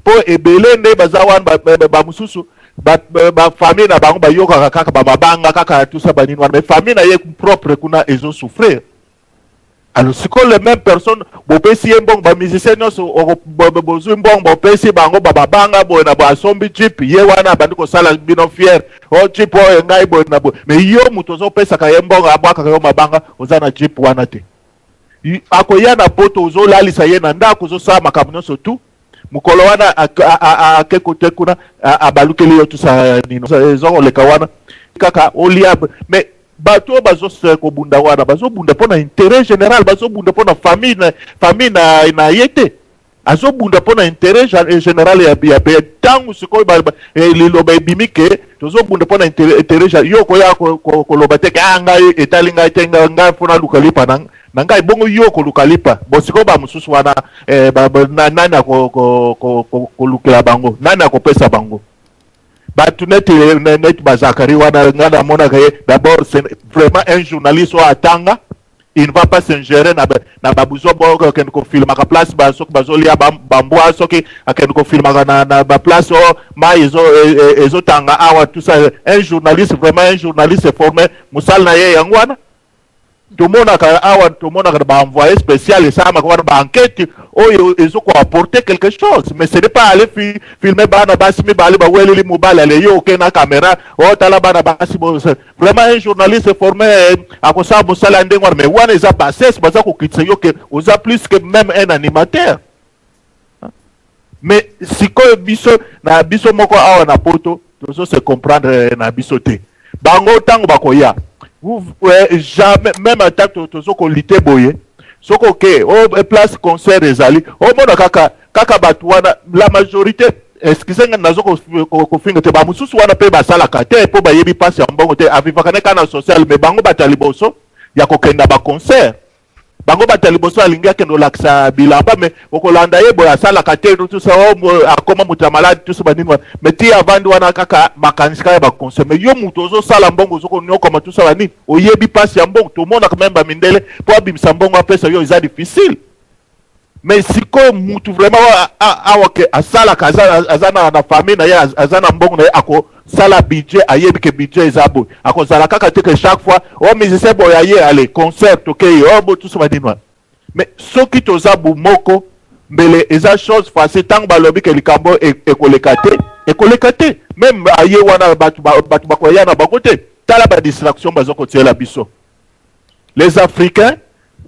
po ebele nde bazawan ba mususu ba famille na bango ba yoka kaka ba mabanga kaka tout ça banini wana mais famille na ye propre kuna ezo souffrir. Alors c'est que les mêmes personnes bo pesi mbong ba musicien nyonso bozo mbong bo pesi bango ba mabanga bo na ba sombi chip ye wana bandiko sala bino fier o chip o ngai bo na bo mais yo mutozo pesa ka ye mbong abwaka ka yo mabanga ozana chip wana te akoya na poto ozo lalisa ye na ndako zo sa makambo nyonso tu mukolo wana akekote kuna abalukeli yo tusa nino ezongo leka wana kaka olia mais bato bazo se ko bunda wana bazo bunda pona intérêt général bazo bunda pona famille na yete azo bunda pona intérêt général ya pe tangu siko lilo ba bimike tozo bunda pona intérêt yo ko ya ko lobate ka ngai etalinga tenga ngai pona lukalipa nanga bongo yo ko lukalipa bosiko ba mususu wana nani ko lukela bango nani ko pesa bango batu net bazakari wana ngana mona kaye d'abord c'est vraiment un journaliste ou atanga il ne va pas s'ingérer na babuzo boko ken ko filma ka place ba sok bazolia bambwa soki aken ko filma na ba place o ma ezo tanga awa tout ça un journaliste vraiment un journaliste formé musal na ye yangwana tout le monde a ba envoyé spécial et ça m'a ba enquête oh ils ont apporter quelque chose mais ce n'est pas aller filmer bana basimi bali ba weleli mobile les yo kena caméra oh tala bana basi vraiment un journaliste formé à quoi ça musala ndengwa mais wana eza passé c'est pas ça ko kitse yo que oza plus que même un animateur mais si ko biso na biso moko awa na poto tozo se comprendre na biso te bango tango bakoya vous jamais même en tant que tozo ko lité boye soko ke o place concert ezali o mona kaka kaka batu wana la majorité excusez-moi nazo ko finga te ba mususu wana pe ba sala ka te po ba yebi passe en bongo te avivaka ne kana social mais bango batali boso ya ko kenda ba concert bango batali boso alinga kendo laksa bilamba mais okolanda ye boya sala ka te tout ça akoma muta malade tout ça banini mais ti avandi wana kaka makanisika ya ba concert mais yo muto zo sala mbongo zo ko nyoko ma tout ça banini oyebi passe en bongo to mona quand même ba mindele po abimisa mbongo apesa yo is difficile. Mais si ko mutu vraiment awake asala kaza azana na famille na ya azana mbongo na ako sala budget ayebi ke budget ezabo ako sala kaka te que chaque fois o musicien boyaye aller concert okay o bo tout ça dinwa mais soki tozabu moko mbele eza chose facile tant balobi ke likambo ekolekate même aye wana batu bakoya na bakote tala ba distraction bazoko tiela biso les Africains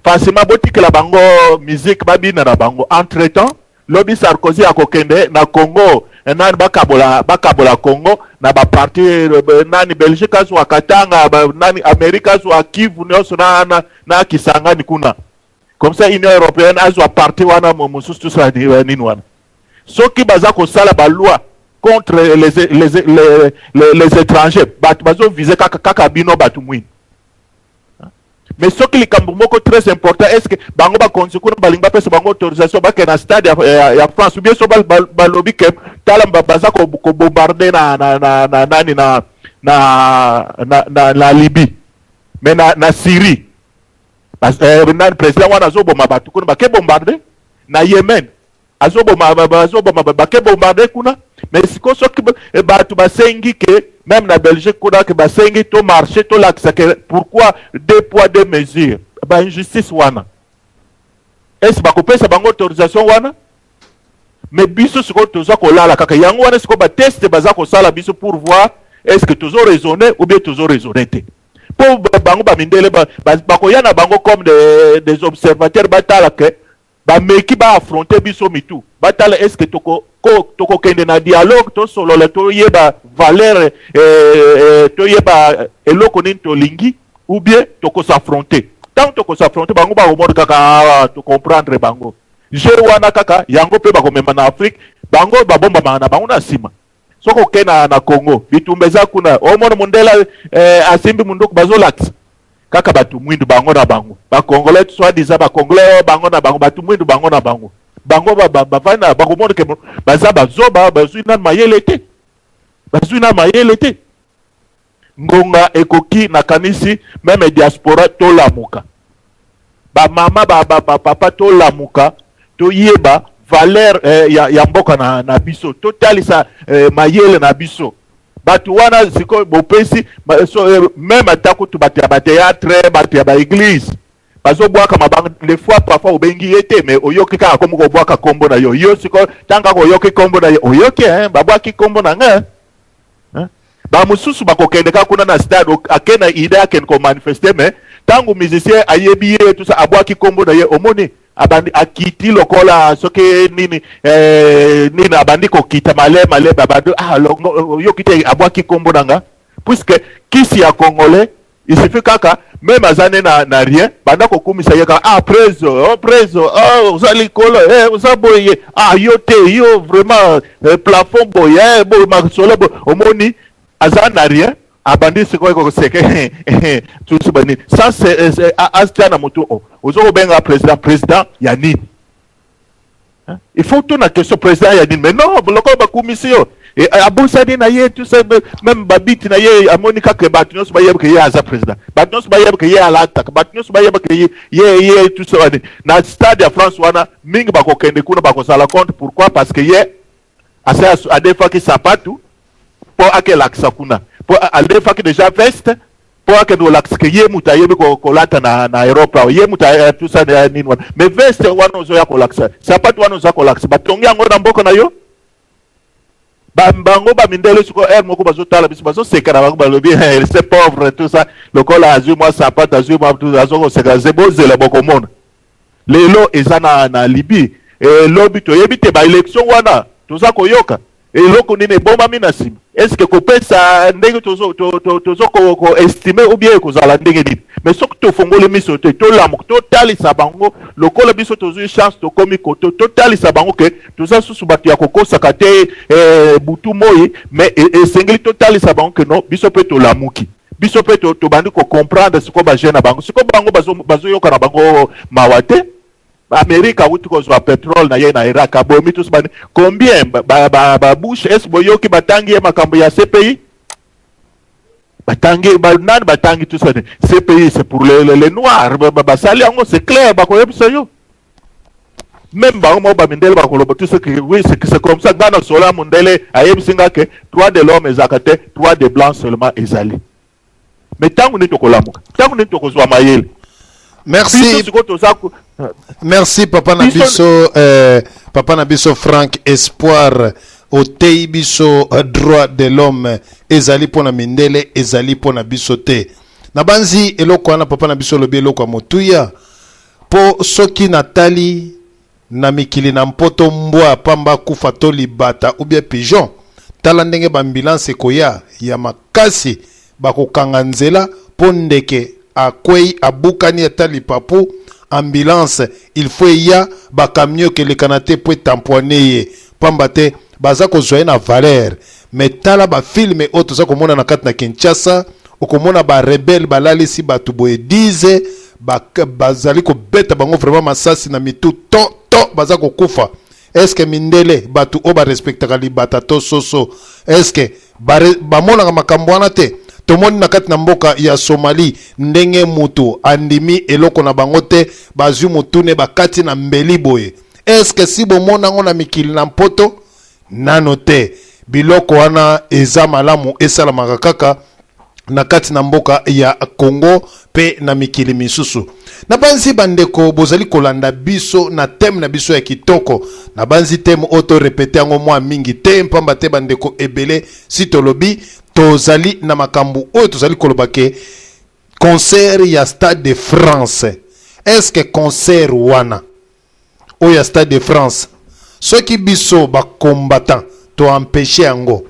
facilement boutique la bango musique babina na bango entre temps lobby Sarkozy akokende na Congo nani bakabola Congo na ba parti nani Belgique aso akatanga nani America aso akivu nyoso na Kisangani kuna comme ça Union européenne aso parti wana mususu tout ça nini wana soki baza ko sala ba loi contre les étrangers batu bazo viser kaka bino batu mwini. Mais ce qui est très important, est-ce que bango ba konsikuna balinga pesa bango autorisation ba ke na stade ya France ou bien so ba lobby ke tala baza ko bombarder na Libye mais na Syrie parce que président wana zo bomba batu kuna ba ke bombarder na Yemen azoboma ba ke bombarder kuna mais siko so ki batu basengi ke même na Belgique kuna ke basengi to marché to laksa ke pourquoi deux poids deux mesures ba injustice wana est-ce ba ko pesa bango autorisation wana mais biso siko toza ko lala kaka yango wana siko ba test baza ko sala biso pour voir est-ce que tozo raisonner ou bien tozo raisonner te pour bango ba mindele ba ko yana bango comme des observateurs batala ke ba meki ba affronter biso mitu batala est-ce que toko kende na dialogue to solo le to yeba valeur to yeba eloko nini to lingi ou bien toko s'affronter tant toko s'affronter bango ba omona kaka to comprendre bango je wana kaka yango pe ba ko mema na Afrique bango ba bomba na bango na sima soko kena na Congo bitumbeza kuna omona mundela asimbi munduku bazolax kaka batu mwindu bango na bango ba congolais soit disant ba congolais bango na bango batu mwindu bango na bango bango ba vana bango monde ke baza bazoba bazwina mayele te ngonga ekoki na kanisi même diaspora to lamuka ba mama ba papa to lamuka to yeba valeur ya mboka na biso to talisa mayele na biso batu wana siko bopesi même atako tu batia ba théâtre batia ba église bazo boaka mabanga les fois parfois obengi ete mais oyoki kaka komo ko boaka kombo na yo siko tanga ko yoki kombo na yo oyoki babwaki kombo na nga ba mususu bakokende ka kuna na stade akena idea ken ko manifester mais tangu musicien ayebi tout ça abwaki kombo na ye omoni abandi akiti lokola soke nini abandi ko kita male babado yoki te abwaki kombo na nga puisque kisi ya congolais il suffit kaka même azane na rien banda ko kumisa yeka preso uzalikolo uzaboye yote yo vraiment plafond boye bo masolo bo omoni azana na rien abandi siko ko seke tout ce bani ça c'est astana moto ozo benga président ya nini il faut tout na question président ya nini mais non bloko ba commission et abusani na ye tout ça même babiti na ye amonika ke batnos ba yeb ke ya za président batnos ba yeb ke ya alata batnos ba yeb ke ye tout ça na stade de France wana mingi ba ko kende kuna ba ko sala compte pourquoi parce que ye asa adefa ki sapatu pour ake laksa kuna pour adefa ki déjà veste pour ake do laksa ke ye muta yeb ko lata na Europe ye muta tout ça nini wana mais veste wana ozo ya ko laksa sapatu wana ozo ko laksa batongi yango na mboko na yo bango ba mindele suko moko bazotala biso bazoseka na bango balobi c'est pauvre tout ça lokola azui moi sapata azui moi tout azoko seka zebozela bokomona lelo ezana na Libye lobby to yebite ba election wana toza koyoka eloko nini bomba mina sima est-ce que kopesa ndenge tozo ko estimer ou bien kozala ndenge nini mais soki tofongoli miso te tolamuka totalisa bango lokola biso tozwi chance tokomi koto totalisa bango ke toza susu bato ya kokosaka te butu moi mais esengeli totalisa bango ke non biso mpe tolamuki biso mpe tobandi kocomprendre siko bagene na bango siko bango bazoyoka na bango mawa te Amérique awuti kozwa pétrole na ye na Irak abomi tous bani combien Bush est boyoki batangi makambo ya CPI batangi tous bani CPI c'est pour les noirs basali yango c'est clair bakoyebisa yo même bango bamindele bakoloba tout ce que oui c'est comme ça dans sola mundele ayebisinga ke droit de l'homme ezakate droit de blanc seulement ezali mais tangu ni tokolamuka tangu ni tokozwa mayele. Merci. Merci Papa Nabiso Frank Espoir au Teibiso droit de l'homme ezali pona mindele ezali pona biso te. Nabanzi eloko wana Papa Nabiso lobi eloko motuya po soki natali na mikili na mpoto mbwa pamba kufa to libata ou bien pigeon tala ndenge ba ambulance koya ya makasi bakokanga nzela po ndeke akwei abukani atali papu ambulance il faut ya ba camion que le canate peut tamponner pamba te baza ko zoya na valeur mais tala ba filme auto za komona na kati na Kinshasa okomona ba rebelle balali si batu boye 10 bazali ko beta bango vraiment masasi na mitu to baza ko kufa. Est-ce que mindele batu o ba respectaka libata to soso est-ce que ba mona makambo wana te tomoni na kati na mboka ya Somali ndenge mutu andimi eloko na bangote bazwi mutune bakati na mbeli boye est-ce que si bomona ngo na mikili na mpoto nano te biloko wana eza malamu esala makaka na kati na mboka ya Congo pe na mikili misusu na banzi bandeko bozali kolanda biso na thème na biso ya kitoko na banzi thème auto répéter yango mwa mingi te mpamba te bandeko ebele si tolobi tozali na makambu oyo tozali koloba ke concert ya Stade de France est-ce que concert wana oyo ya Stade de France soki biso ba combattant to empêcher yango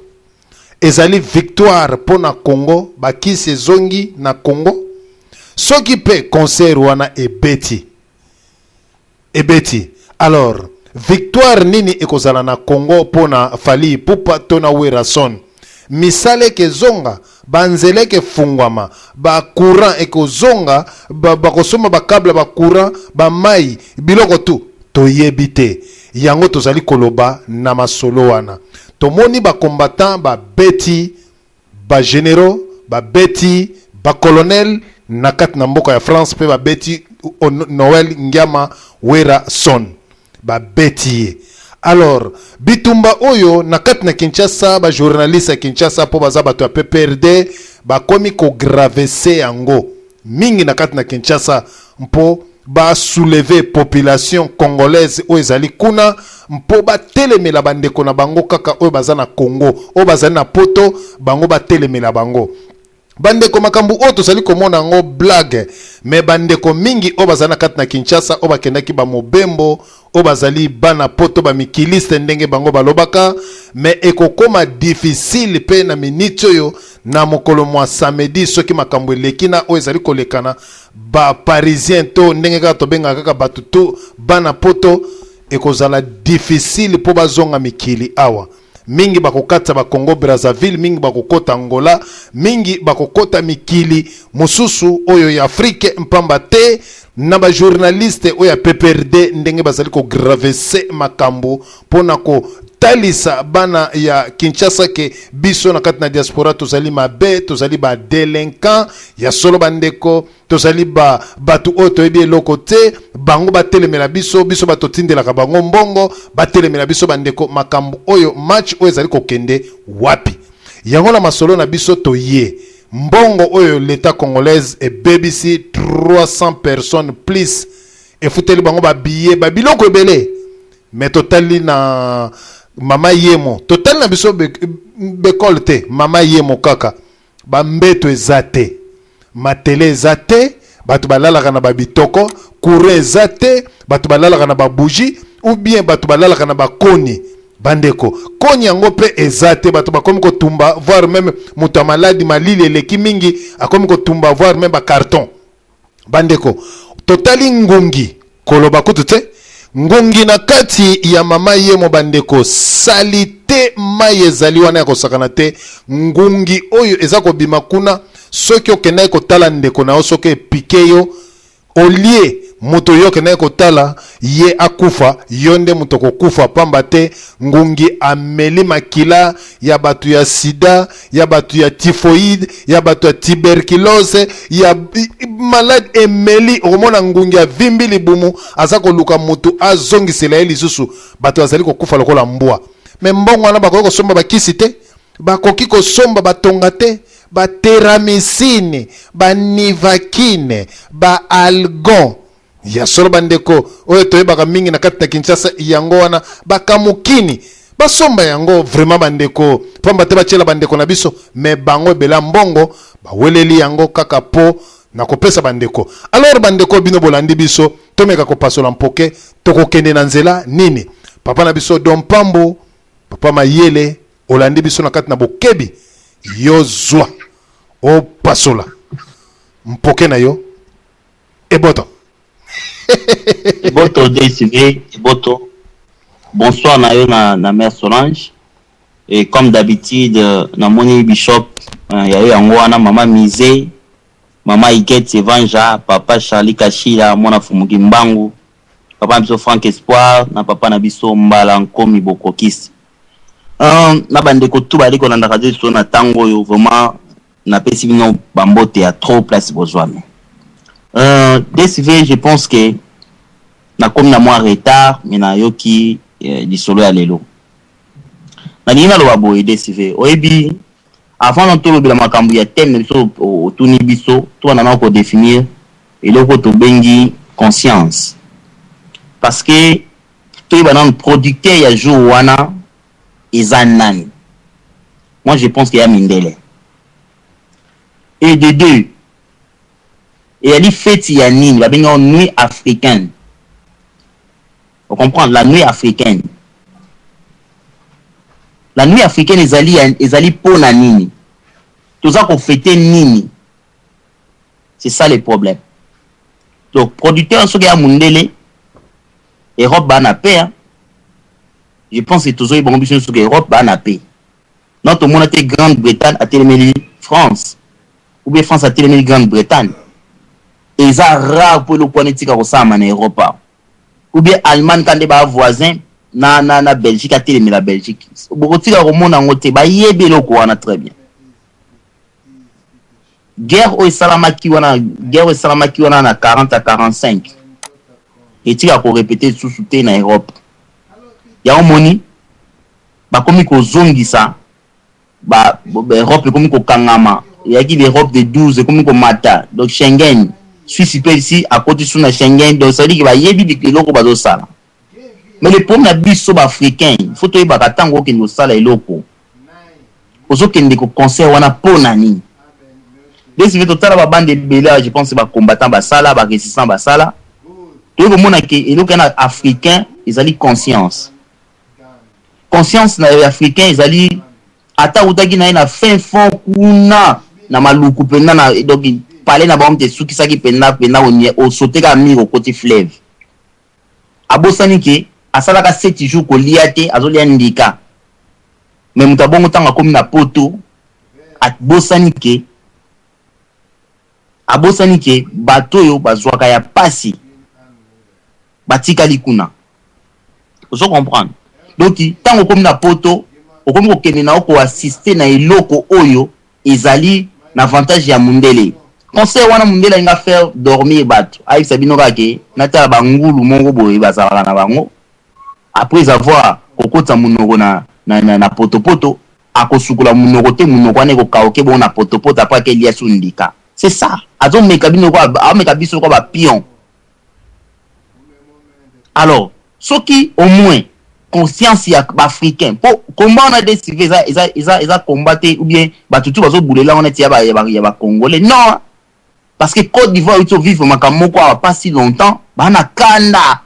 ezali victoire pona Congo bakisi ezongi na Congo soki pe concert wana ebeti alors victoire nini ekozala na Congo pona Fally Ipupa tona Werason misale ke zonga banzele ke fungwama ba courant ekozonga bakosoma ba câble ba courant ba mai biloko tu toyebite yango tozali koloba na masolo wana tomoni ba combattant ba beti ba généraux ba beti ba colonel na kati na mboka ya France pe ba beti Noël Ngiama Werason ba beti. Alors bitumba oyo na kati na Kinshasa ba journaliste ya Kinshasa po baza bato ya PPRD ba komi ko gravese yango mingi na kati na Kinshasa mpo ba soulever population congolaise oyo ezali kuna mpo ba telemela bandeko na bango kaka oyo baza na Congo oyo bazali na poto bango ba telemela bango bandeko makambu oyo tozali komona ngo blague mais bandeko mingi oyo bazali na kati na Kinshasa oyo bakendaki ba mobembo oyo bazali bana poto ba mikiliste ndenge bango balobaka mais ekokoma difficile pe na minute oyo na mokolo mwa samedi soki makambo eleki na oyo ezali kolekana ba parisien to ndenge kaka tobenga kaka batu to bana poto ekozala difficile po bazonga mikili awa mingi bakokata ba Congo Brazzaville mingi bakokota Angola mingi bakokota mikili mususu oyo ya Afrique mpamba te na ba journaliste oyo ya PPRD ndenge bazali ko gravese makambo pona ko talisa bana ya Kinshasa ke biso na kati na diaspora tozali mabe tozali ba delinquant ya solo bandeko tozali ba batu oyo toyebi eloko te bango batelemela biso batotindelaka bango mbongo batelemela biso bandeko makambo oyo match oyo ezali kokende wapi yango na masolo na biso toye mbongo oyo l'état congolaise et BBC 300 personnes plus et futeli bango ba billet ba biloko ebele mais totali na mama yemo totali na biso bekolte mama yemo kaka ba mbeto ezate matele ezate batu balalaka na babitoko courant ezate batu balalaka na babuji ou bien batu balalaka na bakoni bandeko koni yango pe ezate bato bakomi kotumba voire même moto maladi malili eleki mingi akomi kotumba voire même ba carton bandeko totali ngungi koloba kutu te ngungi na kati ya mama ye mo bandeko salite mai ezali wana ya kosakana te ngungi oyo eza kobima kuna soki okendaki kotala ndeko na yo soki epike yo olie moto yo okendaki kotala ye akufa yo nde moto kokufa pamba te ngungi ameli makila ya bato ya sida ya bato ya typhoïde ya bato ya tuberculose ya malade emeli okomona ngungi avimbi libumu aza koluka moto azongisela ye lisusu bato azali kokufa lokola mbwa me mbongo wana bakoki kosomba bakisi te bakoki kosomba batonga te bateramisine banivakine baalgon ya solo bandeko oyo toyebaka mingi na kati na Kinshasa yango wana bakamukini basomba yango vraiment bandeko pamba te batiela bandeko na biso me bango ebela mbongo baweleli yango kaka po na kopesa bandeko alors bandeko bino bolandi biso tomeka kopasola mpoke tokokende na nzela nini papa na biso Don Pambo papa Mayele olandi biso na kati na bokebi yo zwa o pasola mpoke na yo eboto Eboto DCV, Eboto. Bonsoir Nayo na mère Solange. Et comme d'habitude, na moni Bishop, il y a eu un maman Misé, maman Iguette Evanja, papa Charlie Kachila, mona Fumugi Mbangu, papa Biso Franck Espoir, na papa na Biso Mbala Nkomi Bokokis. Na bande ko tout bali ko na radio so na tango yo vraiment na pesi bino bambote à trop place besoin. DCV, je pense que na comme na moi retard mais na yoki di solo ya lelo na nina lo babo DCV oyebi avant d'entrer le makambu ya thème biso otuni biso to na ko définir eloko to bengi conscience parce que to ba nan producteur ya jour wana ezanani moi je pense qu'il y a Mindele et de deux et elle dit fête ya nini ba benga nuit africaine. Vous comprenez la nuit africaine. La nuit africaine ezali pour na nini. Tout ça qu'on fêter nini. C'est ça le problème. Donc producteur so ya mundele Europe ba na paix. Je pense que toujours ils vont bien sur Europe ba na paix. Notre monde était Grande-Bretagne à téléméli France. Ou bien France à téléméli Grande-Bretagne. Et ça rare pour le politique à ressemble en Europe. Ou bien Allemagne quand des voisins na Belgique à téléméli la Belgique. Beaucoup de gens au monde en côté ba yebe loko wana très bien. Guerre au Salamaki wana na 40 à 45. Et tu as ko répéter sous soutien en Europe. Ya omoni ba komi ko zongisa ba Europe komi ko kangama. Ya ki l'Europe de 12 komi ko mata. Donc Schengen Suisse ici à côté sur la Schengen donc ça dit que va yebi de loko ba do sala. Mais le problème na biso ba africain, il faut to ba katango ke no sala eloko. Ozo kende ko concert wana ponani. Dès que total ba bande belé, je pense ba combattant ba sala ba résistant ba sala. To ko mona ke eloko na africain, ils ali conscience. Conscience na africain, ils ali ata utaki na fin fond kuna na maluku pena na donc parler na bombe de souki saki pena o sauter ka mi au côté fleuve. Abosani ke asala ka 7 jours ko liate azolia ndika. Mais mutabongo tanga komi na poto abosani ke bato yo bazwaka ya pasi batika likuna. Vous comprendre. Donc tango komi na poto okomi ko kende na ko assister na eloko oyo ezali na avantage ya mundele. Conseil wana mundele inga faire dormir bato. Ayi sabino kake nata bangulu mongo boye bazala na bango. Après avoir kokota munoko na poto akosukula munoko te munoko ane ko kaoke bo na poto après que liasu ndika. C'est ça. Azo mekabino ko amekabiso ko ba pion. Alors, ce qui au moins conscience ya africain pour combat on a décidé ça combattre ou bien batutu bazo boulela on était ya congolais non parce que Côte d'Ivoire ils vivent makamoko pas si longtemps bana kanda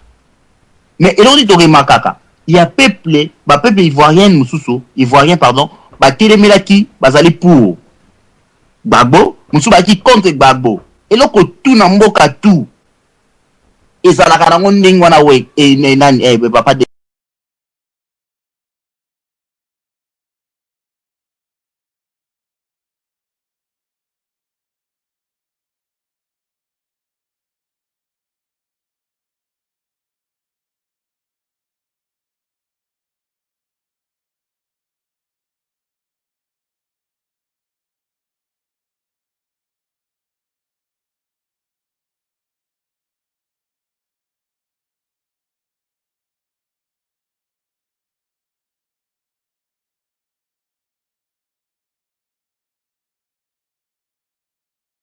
mais elodi to remakaka il y a peuple ivoirien mususu ivoirien pardon batelemelaki bazali pour Gbagbo mususu baki contre Gbagbo eloko tu na mboka tu ezalaka nango ndenge wana we papa